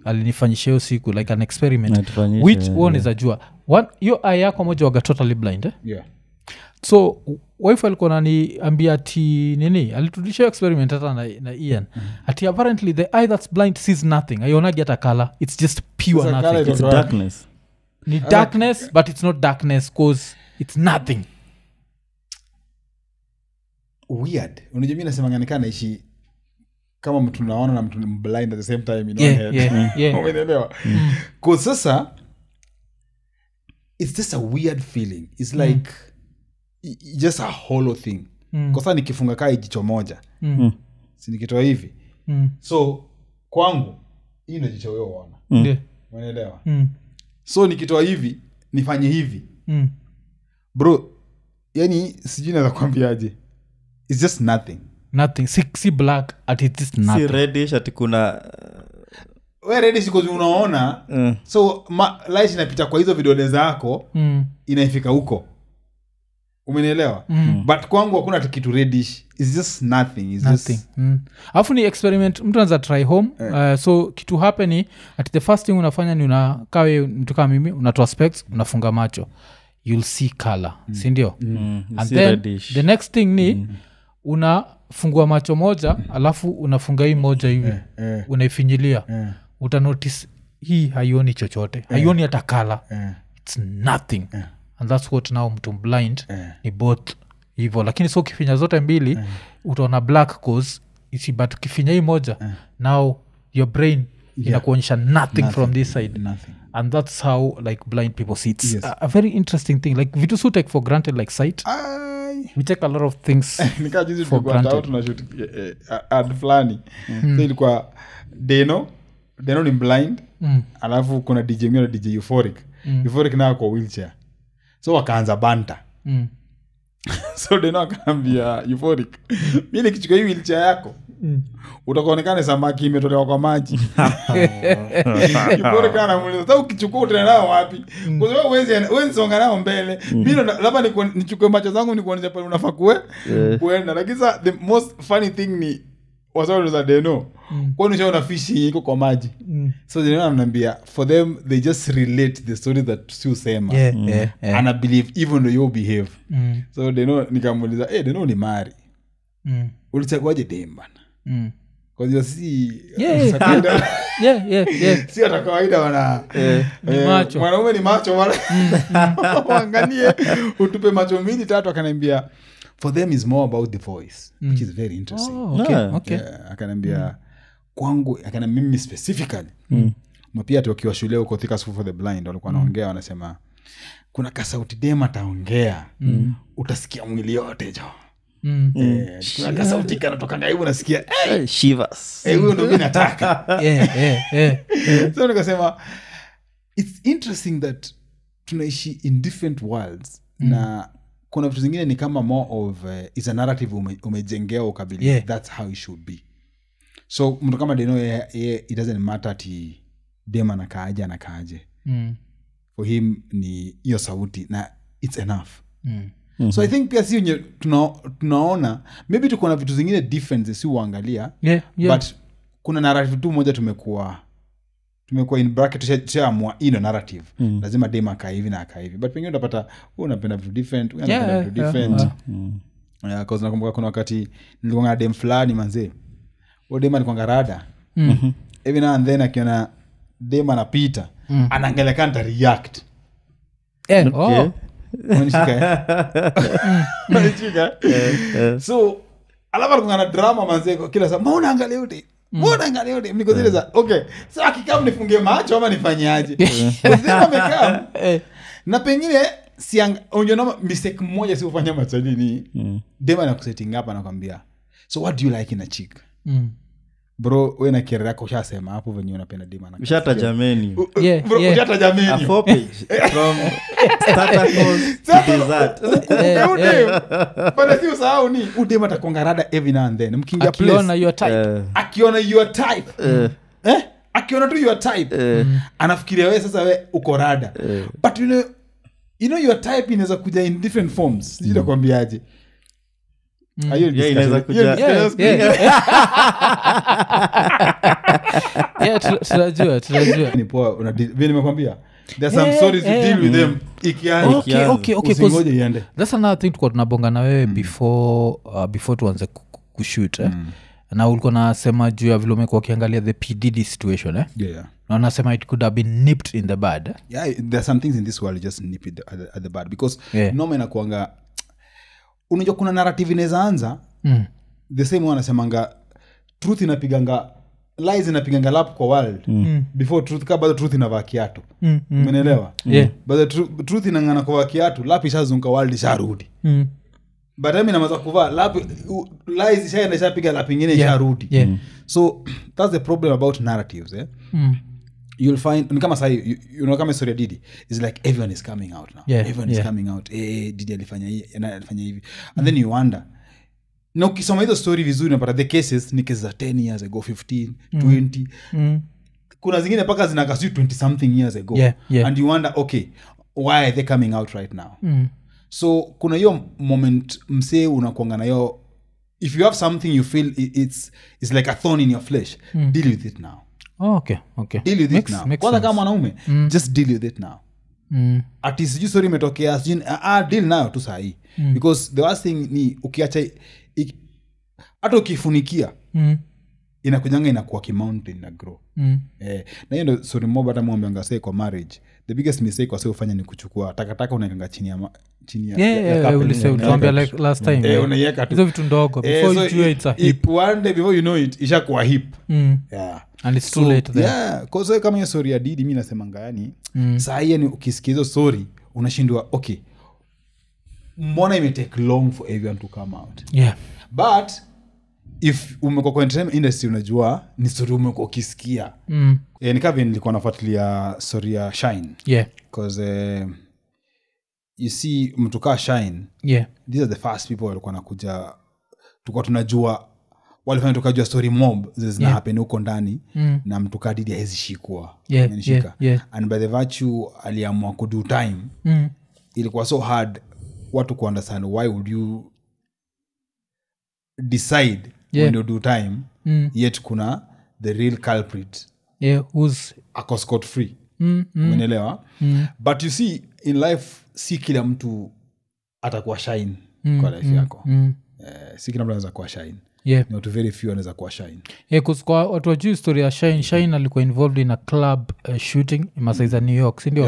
alinifanyisha hiyo siku like an experiment which one is ajua hiyo eye yako moja waga totally blind so wife alikuwa naniambia ati nini alitudisha experiment hata na Ian ati apparently the eye that's blind sees nothing aionagi hata color it's just pure nothing it's darkness ni darkness but it's not darkness cause it's nothing weird unajua mimi nasemanga nikaa naishi kama mtu naona na mtu blind at the same time in one head umeelewa cause sasa it's just a weird feeling it's like just a hollow thing kwa sababu nikifunga kai jicho moja si nikitoa hivi so kwangu hii ndio jicho wewe unaona unaelewa so nikitoa hivi nifanye hivi bro yani sijui naweza kuambiaje it's just nothing si black at it's just nothing si reddish ati kuna we reddish because unaona so light inapita kwa hizo vidole zako inaifika huko umenielewa but kwangu hakuna kitu reddish it's just nothing it's nothing alafu ni experiment mtu anaweza try home so kitu happen ni at the first thing unafanya ni unakawe mtu kama mimi unatoa specs unafunga macho you'll see color si ndio and then reddish. The next thing ni unafungua macho moja alafu unafunga hii moja hivi unaifinyilia utanotice hii haioni chochote haioni hata color it's nothing and that's what now mtu blind ni both hivyo lakini so ukifinya zote mbili utaona black cause but ukifinya hii moja now your brain inakuonyesha nothing from this side Nothing. and that's how like blind people see it's Yes. a very interesting thing like vitu so take for granted like sight Ai. we take a lot of things Nikaa juzi For tulikuwa granted. tunashoot ad fulani so ilikuwa Deno ni blind alafu kuna DJ mwingine DJ Euphoric Euphoric nayo kwa wheelchair so wakaanza banta so Deno akaambia Euphoric mimi nikichukua hii wheelchair yako utakuonekana samaki imetolewa kwa maji. Euphoric anamuuliza sasa ukichukua utaenda nao wapi? Kwa sababu wewe songa nao mbele. Mimi labda nichukue macho zangu nikuonyesha pale unafaa kuenda. Lakini the most funny thing ni wasawa za Deno kwa nini una fishi iko kwa maji. So Deno ananiambia for them they just relate the story that Sue sema and I believe even though you behave. So Deno nikamuuliza Deno ni mari ulichaguaje dem bana kwa hiyo si si ata kawaida wana macho. Mwanaume ni macho wala waangalie utupe macho mbili tatu akaniambia for them is more about the voice which is very interesting. Okay. Akaniambia kwangu akaniambia mimi specifically pia tukiwa shule huko Thika School for the Blind walikuwa wanaongea wanasema kuna kasauti dem ataongea utasikia mwili yote jo kuna kasauti kanatoka ngaibu nasikia shivers huyo ndo mimi nataka so nikasema it's interesting that tunaishi in different worlds na kuna vitu zingine ni kama more of it's a narrative umejengea ukabili that's how it should be so mtu kama Deno it doesn't matter ati dem anakaaje for him ni hiyo sauti na it's enough so I think pia si tunaona maybe tuko na vitu zingine different si uangalia but kuna narrative tu moja tumekuwa in bracket tushaamua ino narrative lazima dem akaa hivi na akaa hivi but pengine utapata wewe unapenda vitu different wewe unapenda vitu different cause nakumbuka kuna wakati nilikuwa na dem fulani manze wewe dem alikuwa ngarada even now and then akiona dem anapita anaangalia kanta react so alafu alikuwa na drama manze kila saa mbona angalia yote mniko zile za okay so akikam nifunge macho ama nifanyaje sasa amekaa na pengine unajua mistake moja si ufanya machalini dema na kusetting hapa anakuambia so what do you like in a chick bro wewe na kera yako ushasema hapo venye unapenda dema na ushataja menu bro ushataja menu a 4 page from starter course to dessert bana si usahau ni udema atakonga rada every now and then mkingia place akiona your type akiona your type akiona tu your type anafikiria wewe sasa wewe uko rada but you know your type inaweza kuja in different forms sijui nakwambiaje inaweza kuja tunajua ni poa vile nimekwambia there are some stories you deal with them ikianza okay usingoje iende that's another thing tulikuwa tunabonga na wewe before tuanze kushoot na ulikuwa nasema juu ya vile umekuwa ukiangalia the PDD situation na unasema it could have been nipped in the bud there are some things in this world you just nip it at the bud because normal inakuanga unajua kuna narrative inaweza anza the same wanasemanga truth inapiganga lies inapiganga lap kwa world before truth ka bado truth inavaa kiatu umeelewa but truth inangana kwa kiatu lap ishazunguka world isharudi but mimi namaza kuvaa lap lies ishapiga lap nyingine isharudi so that's the problem about narratives you'll find ni kama sai you know kama story ya Didi is like everyone is coming out now everyone is coming out Didi alifanya hivi and then you wonder na ukisoma hizo story vizuri unapata the cases ni cases za 10 years ago 15 20 kuna zingine paka zinakasi 20 something years ago and you wonder okay why are they coming out right now so kuna hiyo moment msee unakuanga na hiyo if you have something you feel it's like a thorn in your flesh deal with it now okay deal with it now kwanza kama mwanaume just deal with it now at least you sorry imetokea deal nayo tu sahi because the worst thing ni ukiacha hata ukifunikia inakujanga inakuwa kimountain na grow na hiyo ndio sorry mob hata muombeanga say kwa marriage the biggest mistake wase ufanya ni kuchukua takataka unaikanga chini ya ulituambia like last time unaiweka tu hizo vitu ndogo before you do it it's a heap one day before you know it ishakuwa heap and it's too late there. Yeah, cause kama hiyo story ya Didi mimi nasemanga yani saa hii ni ukisikia hizo story unashindwa okay mbona ime take long for everyone to come out. Yeah, but if umekuwa kwa entertainment industry unajua ni story umekuwa ukisikia ni kama nilikuwa nafuatilia story ya Shine. Yeah, cause you see mtu kaa Shine, yeah, these are the first people walikuwa nakuja tulikuwa tunajua walifanya tukajua story mob zina happen huko ndani na mtu kaa Didi hawezi shikwa. And by the virtue aliamua ku do time ilikuwa so hard watu ku understand why would you decide when you do time yet kuna the real culprit who's ako scot free. Umeelewa? But you see in life si kila mtu atakuwa Shine kwa life yako. Si kila mtu anaweza kuwa Shine. Yeah, Not very few anaweza kuwa Shine. Cause kwa watu wajui story ya Shine alikuwa involved in a club shooting masaiza New York, si ndio?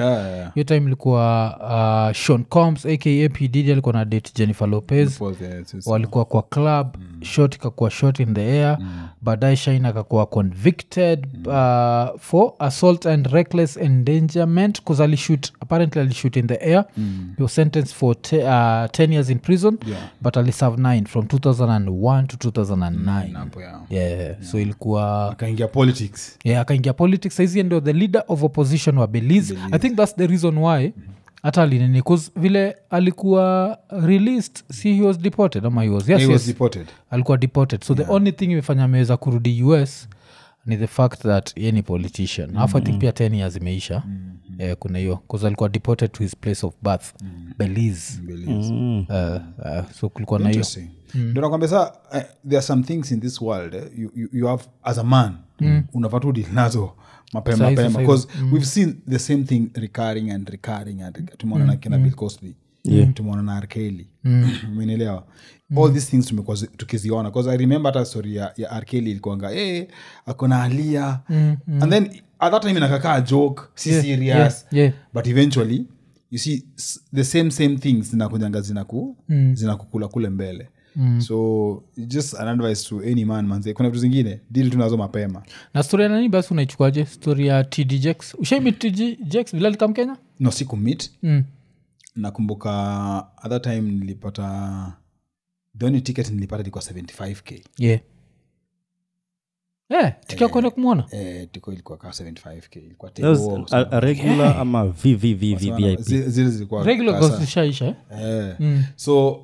Hiyo time ilikuwa Sean Combs aka P Diddy alikuwa na date Jennifer Lopez. Walikuwa kwa club, shot ikakuwa shot in the air. Baadaye Shine akakuwa convicted for assault and reckless endangerment cause apparently alishoot in the air. He was sentenced for 10 years in prison, but aliserve 9 from 2001 to 2009. So ilikuwa akaingia politics. Akaingia politics. Saizi ndio the leader of opposition wa Belize. I think that's the reason why hata alinini cause vile alikuwa released, he was deported ama he was deported. Alikuwa deported. So the only thing imefanya ameweza kurudi US ni the fact that yeye ni politician. I think pia 10 years imeisha. Kuna hiyo cause alikuwa deported to his place of birth, Belize. So kulikuwa na hiyo. Ndio nakwambia sasa there are some things in this world you have as a man unafaa tu deal nazo mapema because we've seen the same thing recurring and tumeona na kina Bill Cosby, tumeona na R. Kelly. Umeelewa? All these things tumekuwa tukiziona because I remember hata story ya R. Kelly ilikuanga akona alia and then at that time inakakaa joke si serious but eventually you see the same things zinakukula kule mbele. So just an advice to any man manze, kuna vitu zingine deal tunazo mapema. Na story ya nani basi unaichukuaje story ya TD Jakes? Ushaimit TD Jakes bila alikam Kenya? No, sikumit. Nakumbuka at that time nilipata the only ticket nilipata ilikuwa 75k. Tikia kwenda kumuona? Tiko ilikuwa ka 75k. Ilikuwa a regular ama VIP. Zile zilikuwa regular goes shaisha. So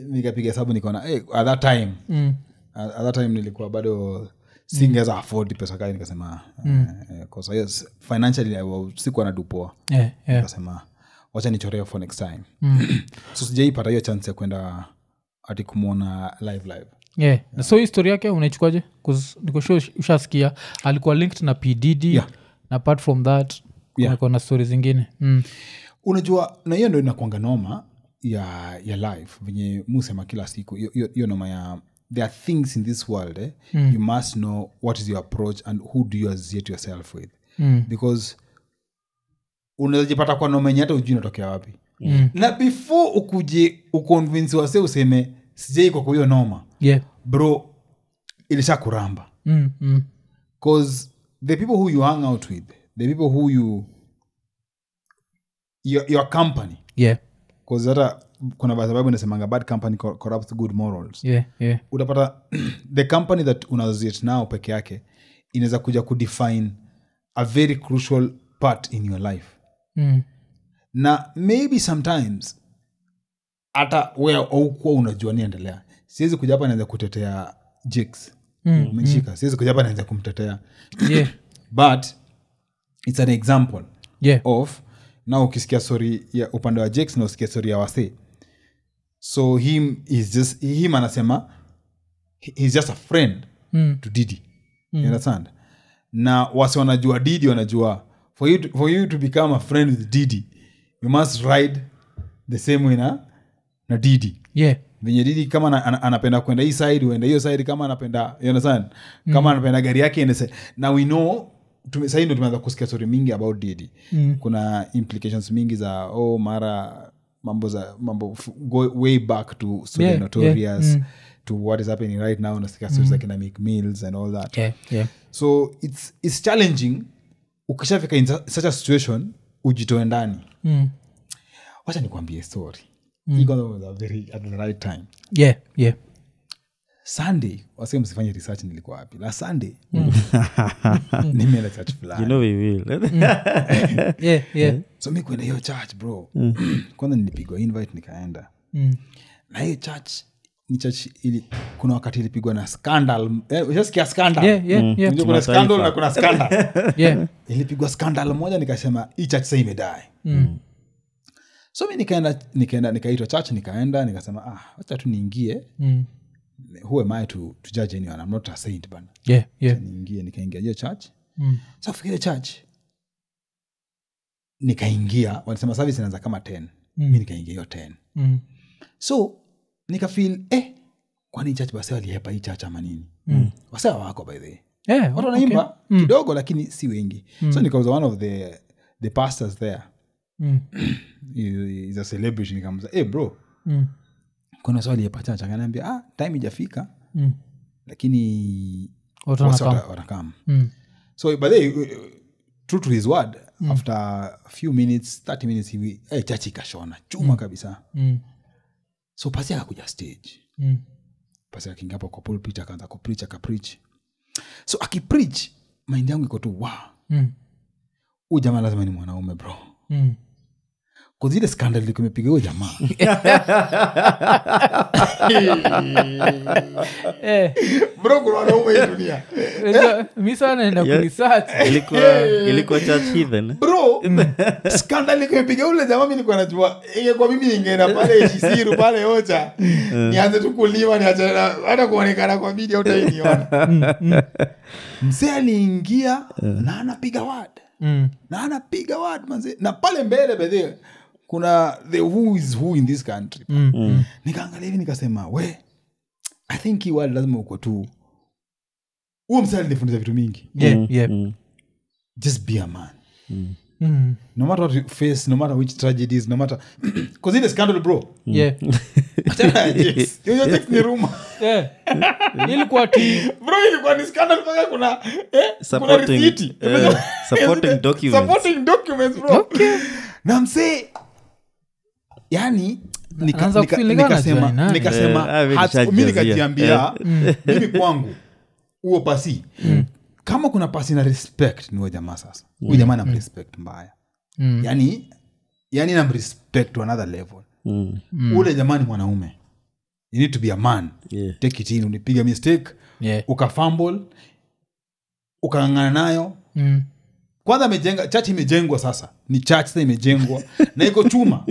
nikapiga hesabu nikaona at that time nilikuwa bado singeweza afford pesa kali, nikasema because yes financially sikuwa na dupoa. Nikasema wacha nichoree for next time. So sijaipata hiyo chance ya kwenda hadi kumuona live. So historia yake unaichukaje? Cuz niko sure ushasikia alikuwa linked na P Diddy na apart from that kuna stories zingine. Unajua na hiyo ndio inakuanga noma ya life venye musema kila siku hiyo noma ya there are things in this world you must know what is your approach and who do you associate yourself with because unajipata kwa noma yenye hata ujui unatokea wapi na before ukuje uconvince wase useme sijai kwa hiyo noma bro ilisha kuramba cause the people who you hang out with, the people who your company cause hata kuna sababu inasemanga bad company corrupts good morals. Utapata the company that unassociate now peke yake inaweza kuja kudefine a very crucial part in your life. Na maybe sometimes hata wewe haukuwa unajua niendelea. Siwezi kuja hapa naanza kutetea Jakes. Umenishika. Siwezi kuja hapa naanza kumtetea. But it's an example of now ukisikia story ya upande wa Jakes na ukisikia story ya wase. So him anasema he's just a friend to Diddy. You understand? Na wase wanajua Diddy wanajua for you to become a friend with Diddy you must ride the same way na Diddy. Venye Diddy kama anapenda kwenda hii side uende hiyo side, kama anapenda you understand kama anapenda gari yake ende. Now we know sasa ndio tumeanza kusikia story mingi about Diddy. Kuna implications mingi za mambo go way back to Notorious to what is happening right now, unasikia stories like na make meals and all that. Yeah. So it's challenging ukishafika in such a situation ujitoe ndani. Wacha nikwambie story. Iko was a very at the right time. Yeah. Sunday, wase msifanye research nilikuwa wapi. La Sunday. Nimeenda church fulani. You know we will. Yeah. So mimi kwenda hiyo church bro. Kwanza nilipigwa invite nikaenda. Na hiyo church ni church ili kuna wakati ilipigwa na scandal. Unasikia scandal? Yeah. Kuna scandal na kuna scandal. Yeah. Ilipigwa scandal moja nikasema hii church sasa imedai. So mimi nikaitwa church nikaenda nikasema acha tu niingie. Who am I to judge anyone? I'm not a saint bana. Yeah. So nikaingia hiyo church. So fikiri church nikaingia, wanasema service inaanza kama 10. Mimi nikaingia hiyo 10. So nikafeel kwani church basi walihepa hii church ama nini? Wasa wako by the way. Watu wanaimba kidogo lakini si wengi. So nikauza one of the pastors there. He's a celebrity. Nikamwambia bro, kuna swali ya church. Akaniambia time ijafika. Lakini watu wanakam. So by the way, true to his word, after a few minutes, 30 minutes hivi church ikashona chuma kabisa. So pasi akakuja stage. Pasi akaingia hapo kwa pulpit akaanza kupreach. So akipreach mind yangu iko tu huyu jamaa lazima ni mwanaume bro. Kwa zile scandal liko imepiga huyo jamaa. Bro kuna wanaume hii dunia. Mimi sana naenda kuresearch. Ilikuwa church heathen. Bro, scandal liko imepiga ule jamaa, mimi nilikuwa najua kwa mimi ningeenda pale Shisiru pale Ocha. Nianze tu kulima niache hata kuonekana kwa video utainiona. Mzee aliingia na anapiga word. Na anapiga word manze. Na pale mbele bedhe kuna the who is who in this country. Nikaangalia hivi nikasema I think he word lazima uko tu. Huyo msali alifundisha vitu mingi. Yeah. Just be a man. No matter what you face, no matter which tragedies, no matter because it is scandal bro. Yeah. Hiyo text ni rumor. Yeah. Ilikuwa bro ilikuwa ni scandal mpaka kuna supporting documents. Supporting documents bro. Okay. Na mse yani nikasema mimi nikajiambia mimi kwangu huo pasi kama kuna pasi na respect ni huyo jamaa sasa. Huyo jamaa na respect mbaya. Yani na respect to another level. Ule jamaa ni mwanaume. You need to be a man. Take it in. Unipiga mistake, ukafumble, ukangangana nayo. Kwanza amejenga church, imejengwa sasa. Ni church sasa imejengwa na iko chuma.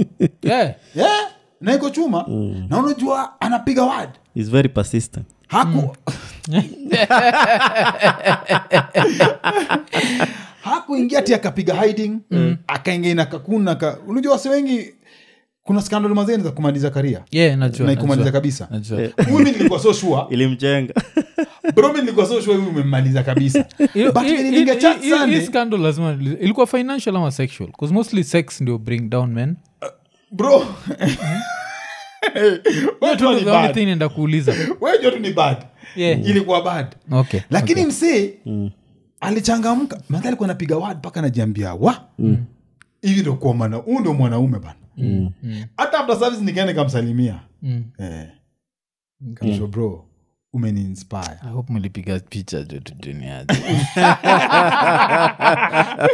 Na iko chuma. Na unajua anapiga word. He's very persistent. Hakuingia ati akapiga hiding, akaingia na kakuna unajua wase wengi kuna scandal mazeni za kumaliza career. Najua. Na kumaliza kabisa. Mimi nilikuwa so sure. Ilimjenga. Bro mimi nilikuwa so sure umemaliza kabisa. But nilinga chat Sunday. This scandal lazima ilikuwa financial ama sexual because mostly sex ndio bring down men. Bro. Wewe tu ndio only thing nenda kuuliza. Wewe tu ni bad. Ilikuwa bad. Okay. Lakini msee alichangamka. Madhali alikuwa anapiga word paka anajiambia hivi ndio kwa maana huyu ndio mwanaume bana. Hata after service nikaenda nikamsalimia. Nikamsho bro umeni-inspire. I hope mlipiga picha joto dunia.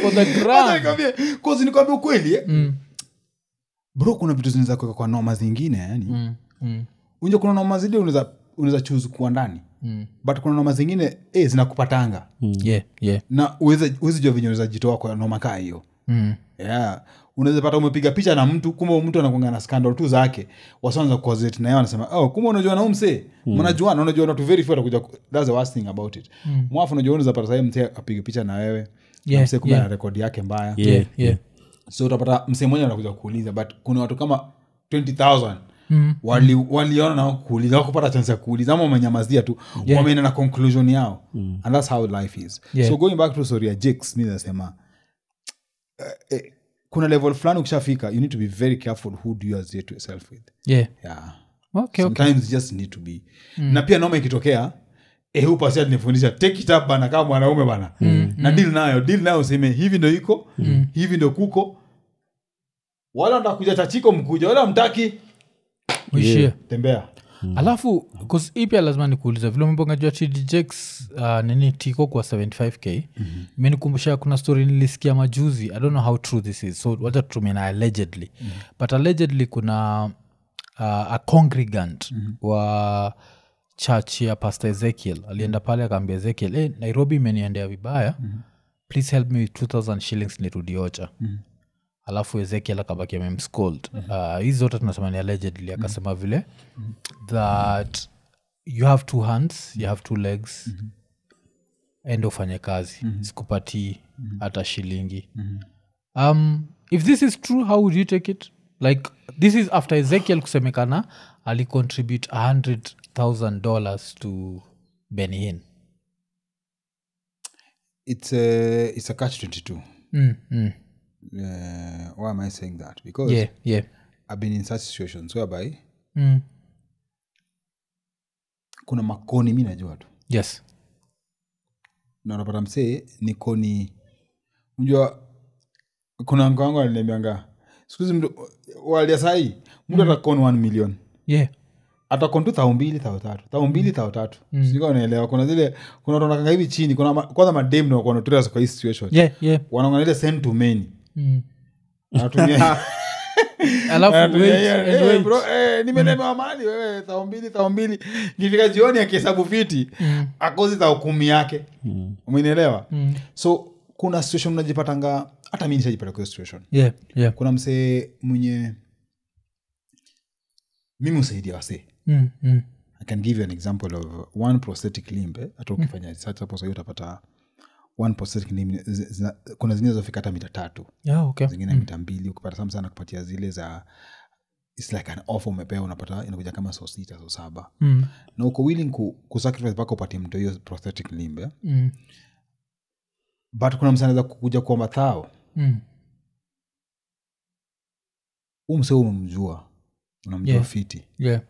For the gram. Cause nikwambia ukweli bro kuna vitu zinaweza kuweka kwa noma zingine yani. Unje kuna noma zile unaweza choose kuwa ndani. But kuna noma zingine zinakupatanga. Na uweze jua venye unaweza jitoa kwa noma kaa hiyo. Unaweza pata umepiga picha na mtu kumbe mtu anakuanga na scandal tu zake. Wasanza cause na yeye anasema kumbe unajua na umse. Mnajua na unajua not very fair kuja. That's the worst thing about it. Mwafu unajua unaweza pata sasa mtu apiga picha na wewe. Mse kumbe na record yake mbaya. So utapata mse mmoja anakuja kuuliza but kuna watu kama 20,000 waliona na kuuliza wakupata chance ya kuuliza ama wamenyamazia tu wameenda na conclusion yao. And that's how life is. So going back to story ya Jakes, mimi nasema kuna level fulani ukishafika you need to be very careful who do you associate yourself with. Okay, sometimes you just need to be na pia noma ikitokea huyu pasi alinifundisha take it up bana kama mwanaume bana na deal nayo useme hivi ndio iko hivi ndio kuko wala ndakuja tachiko mkuja wala mtaki uishie tembea. Alafu cause ipia lazima nikuuliza vile mbonga jua TDJX nini tiko kwa 75k imenikumbusha kuna story nilisikia majuzi. I don't know how true this is, so wacha tutumia allegedly but allegedly kuna a congregant wa church ya Pastor Ezekiel alienda pale akaambia Ezekiel Nairobi imeniendea vibaya please help me with 2000 shillings nirudi Ocha. Alafu Ezekiel akabaki amemscold. Hizi zote tunasema ni allegedly akasema vile that you have 2 hands, you have 2 legs ende ufanye kazi sikupati hata shilingi. If this is true, how would you take it? Like this is after Ezekiel kusemekana ali contribute $100,000 to Benny Hinn. It's a catch-22. Why am I saying that? Because yeah I've been in such situations whereby kuna makoni mimi najua tu. Yes. Na unapata msee ni koni unajua kuna ngango aliniambianga sikuzi mtu wale sai mtu atakoni 1 million. Yeah. Atakoni 2,000 sijui unaelewa kuna zile kuna watu wanakanga hivi chini kuna kwanza madem na wako notorious kwa hii situation. Yeah. Wanaongana ile send to many. Anatumia Alafu wait. Bro nimelemewa mali wewe 2,000 nikifika jioni akihesabu fiti akozi za 10 yake. Umeelewa? So kuna situation unajipatanga hata mimi nishajipata kwa situation. Yeah. Kuna msee mwenye mimi usaidia wase. I can give you an example of one prosthetic limb. Hata ukifanya research hapo sasa utapata one prosthetic limb kuna zingine zofika hata mita 3. Yeah, okay. Zingine mita 2 ukipata sana kupatia zile za it's like an offer umepewa unapata inakuja kama so 6 so 7. Na uko willing kusacrifice mpaka upatie mtu hiyo prosthetic limb. But kuna msana za kukuja kuomba thao. Umse umemjua. Unamjua fiti. Yeah.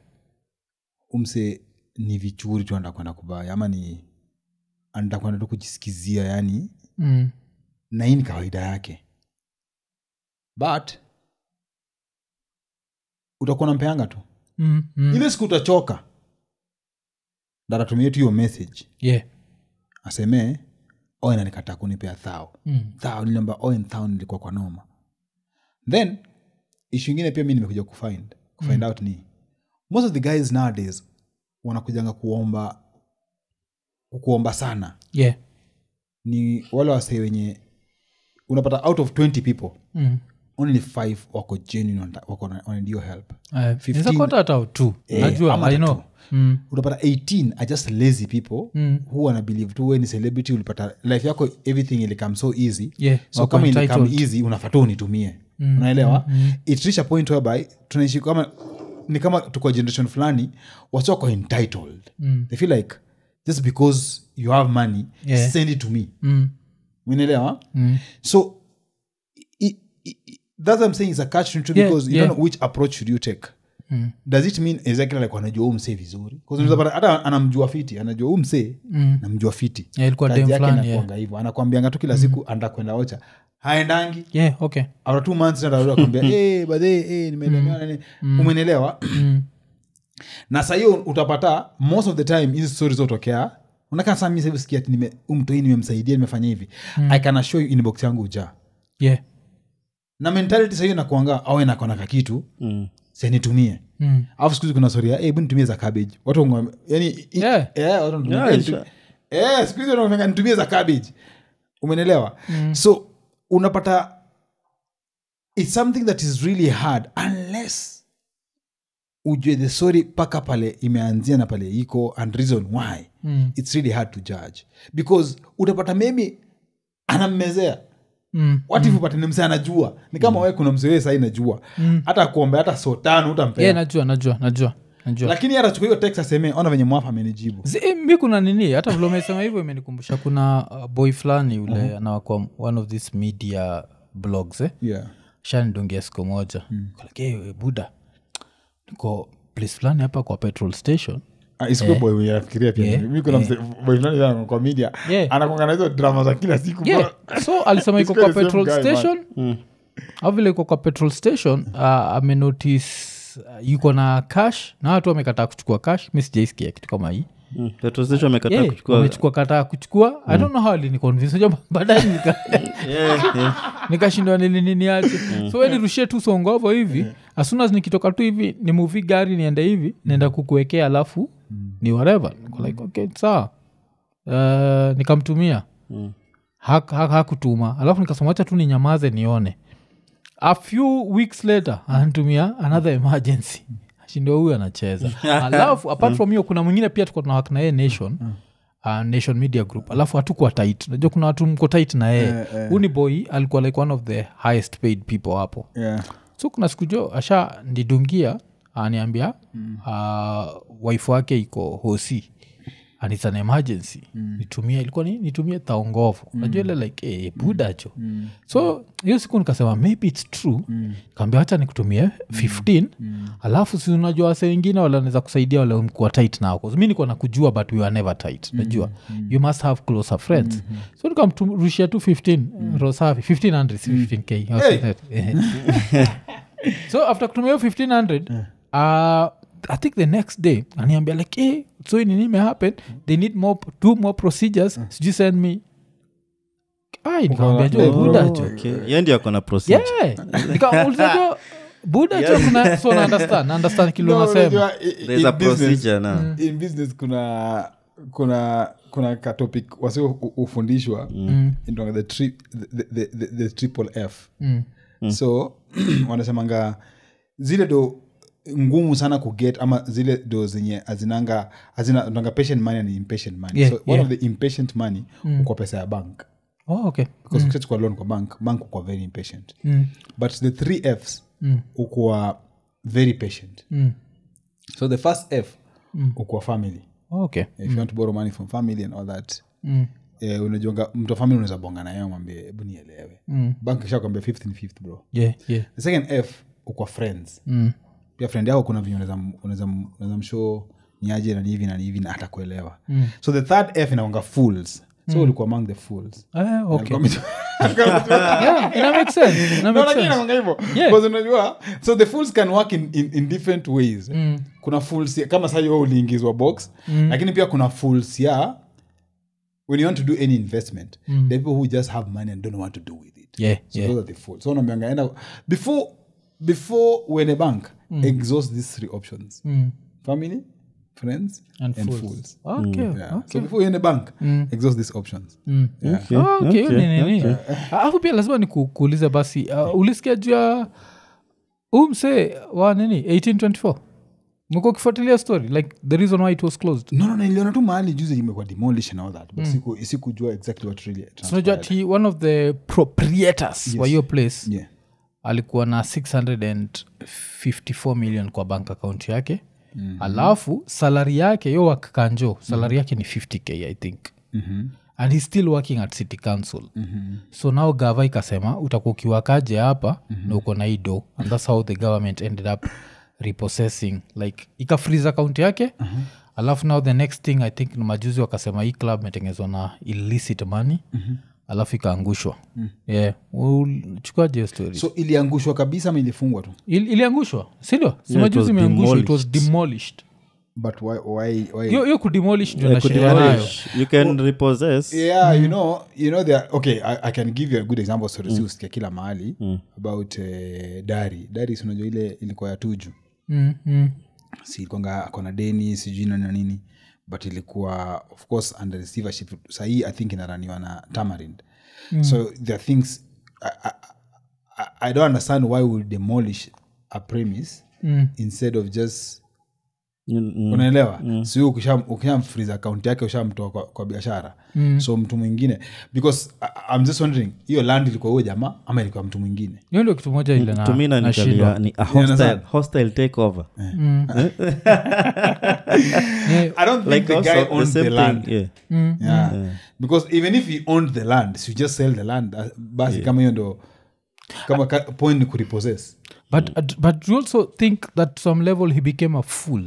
Umse ni vichuri tu anda kwenda kubaya ama ni anda kwenda tu kujisikizia yani na hii ni kawaida yake. But utakuwa nampeanga tu. Ile siku utachoka dada tumie tu hiyo message. Yeah. Aseme Owen anikataa kunipea thao. Thao niliomba Owen thao nilikuwa kwa noma. Then issue nyingine pia mimi nimekuja kufind out ni most of the guys nowadays wanakujanga kuomba sana. Yeah. Ni wale wase wenye unapata out of 20 people only 5 wako genuine on your help. 15 kota hata 2 najua I know. Utapata 18 are just lazy people who wanna believe tu wewe ni celebrity ulipata life yako everything will come so easy. Yeah, so kama ile come easy unafuata unitumie. Unaelewa? It reach a point whereby tunaishi kama ni kama tuko generation fulani watu wako entitled. They feel like just because you have money send it to me. Unaelewa? So that's what I'm saying is a catch-22 because you don't know which approach should you take. Does it mean exactly like wanajua msee vizuri? Because unaweza hata anamjua fiti, anajua msee namjua fiti. Ilikuwa dem fulani anakuanga hivyo. Anakuambianga tu kila siku anda kwenda Ocha. Haendangi. Yeah, okay. After 2 months ndio anakuambia nimelemewa nini. Umeelewa? Na sasa hiyo utapata most of the time hizo stories zotokea unakaa sasa mimi sikia ati mtoi nimemsaidia nimefanya hivi. I can assure you inbox yangu uja. Yeah. Na mentality sasa hiyo inakuanga au inakona kitu sasa nitumie. Alafu siku kuna story hebu nitumie za cabbage. Watu yani watu nitumie. Siku hizo wanaongea nitumie za cabbage. Umeelewa? So unapata it's something that is really hard unless ujue the story paka pale imeanzia na pale iko and reason why it's really hard to judge because utapata maybe anammezea what if upate msee anajua ni kama wewe kuna msee wewe sasa inajua hata kuombe hata so 5 utampea najua lakini hata chukua hiyo text aseme ona venye mwafa amenijibu mimi kuna nini hata vile umesema hivyo imenikumbusha kuna boy fulani yule anakuwa one of these media blogs shanidungia siku moja like buda place fulani hapa kwa petrol station isikuwe boy mwenye anafikiria pia mimi kuna boy fulani sana kwa media anakuanga na hizo drama za kila siku so alisema iko kwa petrol station au vile iko kwa petrol station amenotice yuko na cash na watu wamekataa kuchukua cash mi sijaisikia kitu kama hii petrol station amekataa kuchukua wamechukua kataa kuchukua I don't know how aliniconvince baadaye nikashindwa nini aje so wewe nirushie tu songovo hivi as soon as nikitoka tu hivi ni movie gari niende hivi naenda kukuwekea alafu ni whatever niko like okay sawa nikamtumia hakutuma alafu nikasema acha tu ninyamaze nione a few weeks later anatumia another emergency shindo huyu anacheza alafu apart from hiyo kuna mwingine pia tuko tunawaka na yeye Nation Media Group alafu hatukuwa tight unajua kuna watu mko tight na yeye uni boy alikuwa like one of the highest paid people hapo so kuna siku jo asha ndidungia aniambia wife wake iko hosi and it's an emergency nitumie taongovu unajua ile like budacho so hiyo siku nikasema maybe it's true kaambia acha nikutumie 15 alafu si unajua wase wengine wala wanaweza kusaidia wale mkuwa tight nao mimi niko nakujua but we were never tight unajua you must have closer friends so nikamrushia tu 15 rosafi 1500 15k so after kutumia 1500 I think the next day aniambia like hey, so nini may happen they need two more procedures sijui send me nikamwambia jo buda jo yeye ndio akona procedure nikauliza jo buda jo kuna so understand kile unasema there's a procedure now in business kuna ka topic wasio ufundishwa ndio the triple F so wanasemanga zile do ngumu sana kuget ama zile do zenye hazina patient money and impatient money one of the impatient money uko pesa ya bank okay because ukichukua loan kwa bank uko very impatient but the 3 Fs uko very patient so the first F uko family okay if you want to borrow money from family and all that unajua mtu family unaweza bonga na yeye mwambie hebu nielewe bank kishakwambia 5th bro the second F uko friends pia friend yako kuna vinyo unaweza mshow niaje na hivi na hata kuelewa so the third F inaonga fools so ulikuwa among the fools okay ina make sense because unajua so the fools can work in different ways kuna fools kama sasa wewe uliingizwa box lakini pia kuna fools when you want to do any investment the people who just have money and don't know what to do with it so those are the fools so unaambianga enda before when a bank exhaust these 3 options family friends and fools okay so before you in a bank exhaust these options okay afu pia lazima nikuulize basi ulisikia juu ya umse wa nini 1824 mko kifuatilia story like the reason why it was closed no niliona tu mahali juzi imekuwa demolished and all that but sikujua exactly what really so one of the proprietors wa your place alikuwa na 654 million kwa bank account yake alafu salary yake yo wakakanjo salary yake ni 50k I think and he's still working at city council so now gava ikasema utakuwa ukiwakaje hapa na uko na ido and that's how the government ended up repossessing like ikafreeze account yake alafu now the next thing I think majuzi wakasema hii club imetengenezwa na illicit money alafu ikaangushwa chukuaje story so iliangushwa kabisa ama ilifungwa tu iliangushwa sindio simajuzi imeangushwa it was demolished but why yo kudemolish ndio na sheria nayo you can repossess you know there okay I can give you a good example so usikia kila mahali about dari unajua ile ilikuwa ya Tuju si kwanga akona deni sijui na nini but ilikuwa of course under receivership sahi I think inaraniwa na Tamarind so there are things I don't understand why we would demolish a premise instead of just unaelewa sio ukishamfreeze account yake ushamtoa kwa biashara so mtu mwingine because I'm just wondering hiyo land ilikuwa huyo jamaa ama ilikuwa mtu mwingine hiyo ndio kitu moja ile na shida ni a hostile takeover I don't think the guy owns the land because even if he owned the land so you just sell the land basi kama hiyo ndo kama point ni kurepossess. But you also think that some level he became a fool.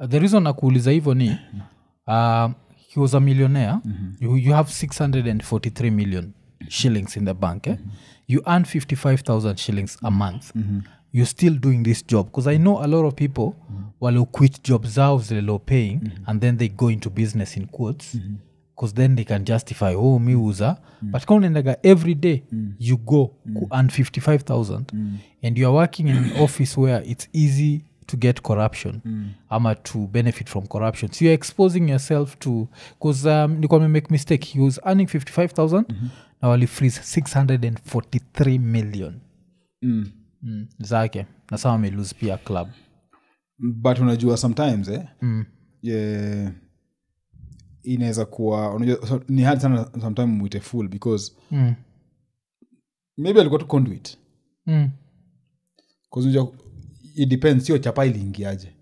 The reason nakuuliza hivyo ni he was a millionaire. You have 643 million shillings in the bank. You earn 55,000 shillings a month. You're still doing this job, because I know a lot of people will quit jobs zao zile low paying and then they go into business in quotes, because then they can justify mi uza. But kama unaendaga every day you go ku earn 55,000 and you are working in an office where it's easy to get corruption ama to benefit from corruption, so you're exposing yourself to, because nikuwa make mistake, he was earning 55,000 na wali freeze 643 million zake, na sama me lose pia club. But unajua sometimes yeah, inaweza kuwa unajua ni hard sana sometimes mwite fool, because maybe alikuwa tu conduit, because unajua it depends, sio chapa iliingiaje.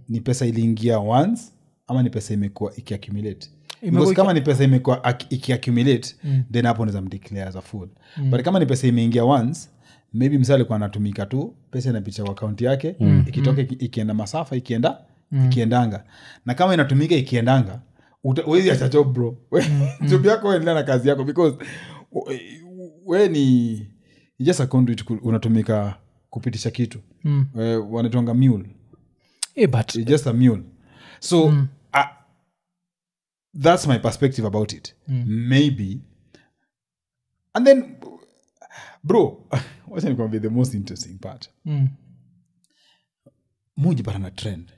Ni pesa iliingia once ama ni pesa imekuwa ikiaccumulate. Because kama ni pesa imekuwa ikiaccumulate then hapo unaweza mdeclare as a fool. But kama ni pesa imeingia once, maybe msali kwa anatumika tu, pesa inapicha kwa account yake, ikitoka ikienda masafa, ikiendanga. Na kama inatumika ikiendanga, uwezi acha job bro. Job yako endelea na kazi yako, because we ni just a conduit, unatumika kupitisha kitu. Wanatonga mule. But it's just a mule. So that's my perspective about it. Maybe. And then bro, what's going to be the most interesting part? Mujipata na trend.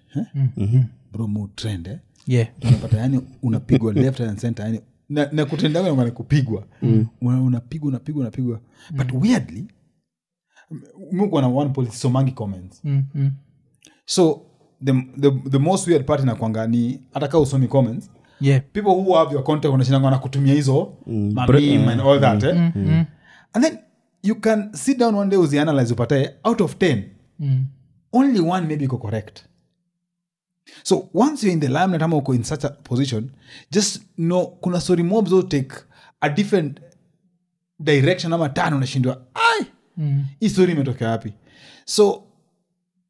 Bro, trend yeah. Unapata yani unapigwa left and center, yani na kutenda yangu na kupigwa. Unapigwa. But weirdly, Mungu na one policy somangi comments. So the most weird part na kwanga ni ataka usomi comments. Yeah. People who have your contact wanashindanga na kutumia hizo meme and all that. And then you can sit down one day uzianalyze upate out of 10 only one maybe go correct. So once you're in the limelight ama uko in such a position, just know kuna story mobs will take a different direction ama tano unashindwa hii story imetokea wapi. So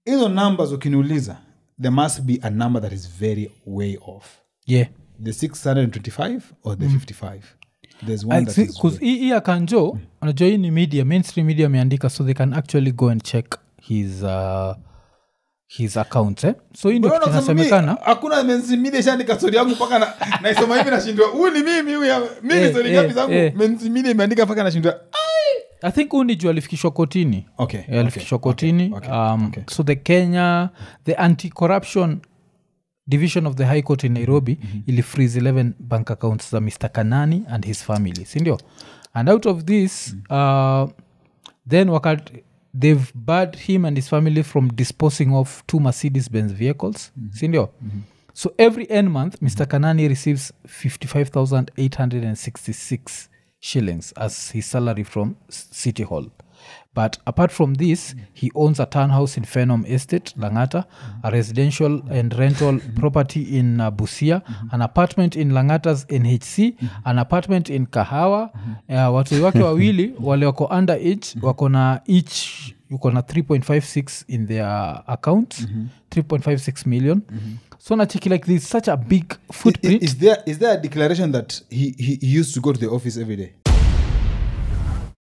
hizo numbers ukiniuliza, there must be a number that is very way off. Yeah. The 625 or the 55. There's one that is because hii akanjo unajua hii ni media, mainstream media ameandika, so they can actually go and check his account so hii ndio kinasemekana. Hakuna mainstream media shaandika story yangu mpaka naisoma hivi nashindwa huyu ni mimi story ngapi zangu mainstream media imeandika mpaka nashindwa I think unijua alifikishwa kotini. Okay. Alifikishwa kotini. Okay. So the anti-corruption division of the High Court in Nairobi ili freeze 11 bank accounts za Mr. Kanani and his family. Sindio? And out of this, then they've barred him and his family from disposing of 2 Mercedes-Benz vehicles. Sindio? So every end month, Mr. Kanani receives 55,866 shillings as his salary from City Hall. But apart from this, he owns a townhouse in Phenom Estate, Langata, a residential and rental property in Busia, an apartment in Langata's NHC, an apartment in Kahawa. Watu wake wawili wale wako underage, wako na each yuko na 3.56 in their account, 3.56 million. So nachiki like this such a big footprint. Is there a declaration that he used to go to the office every day?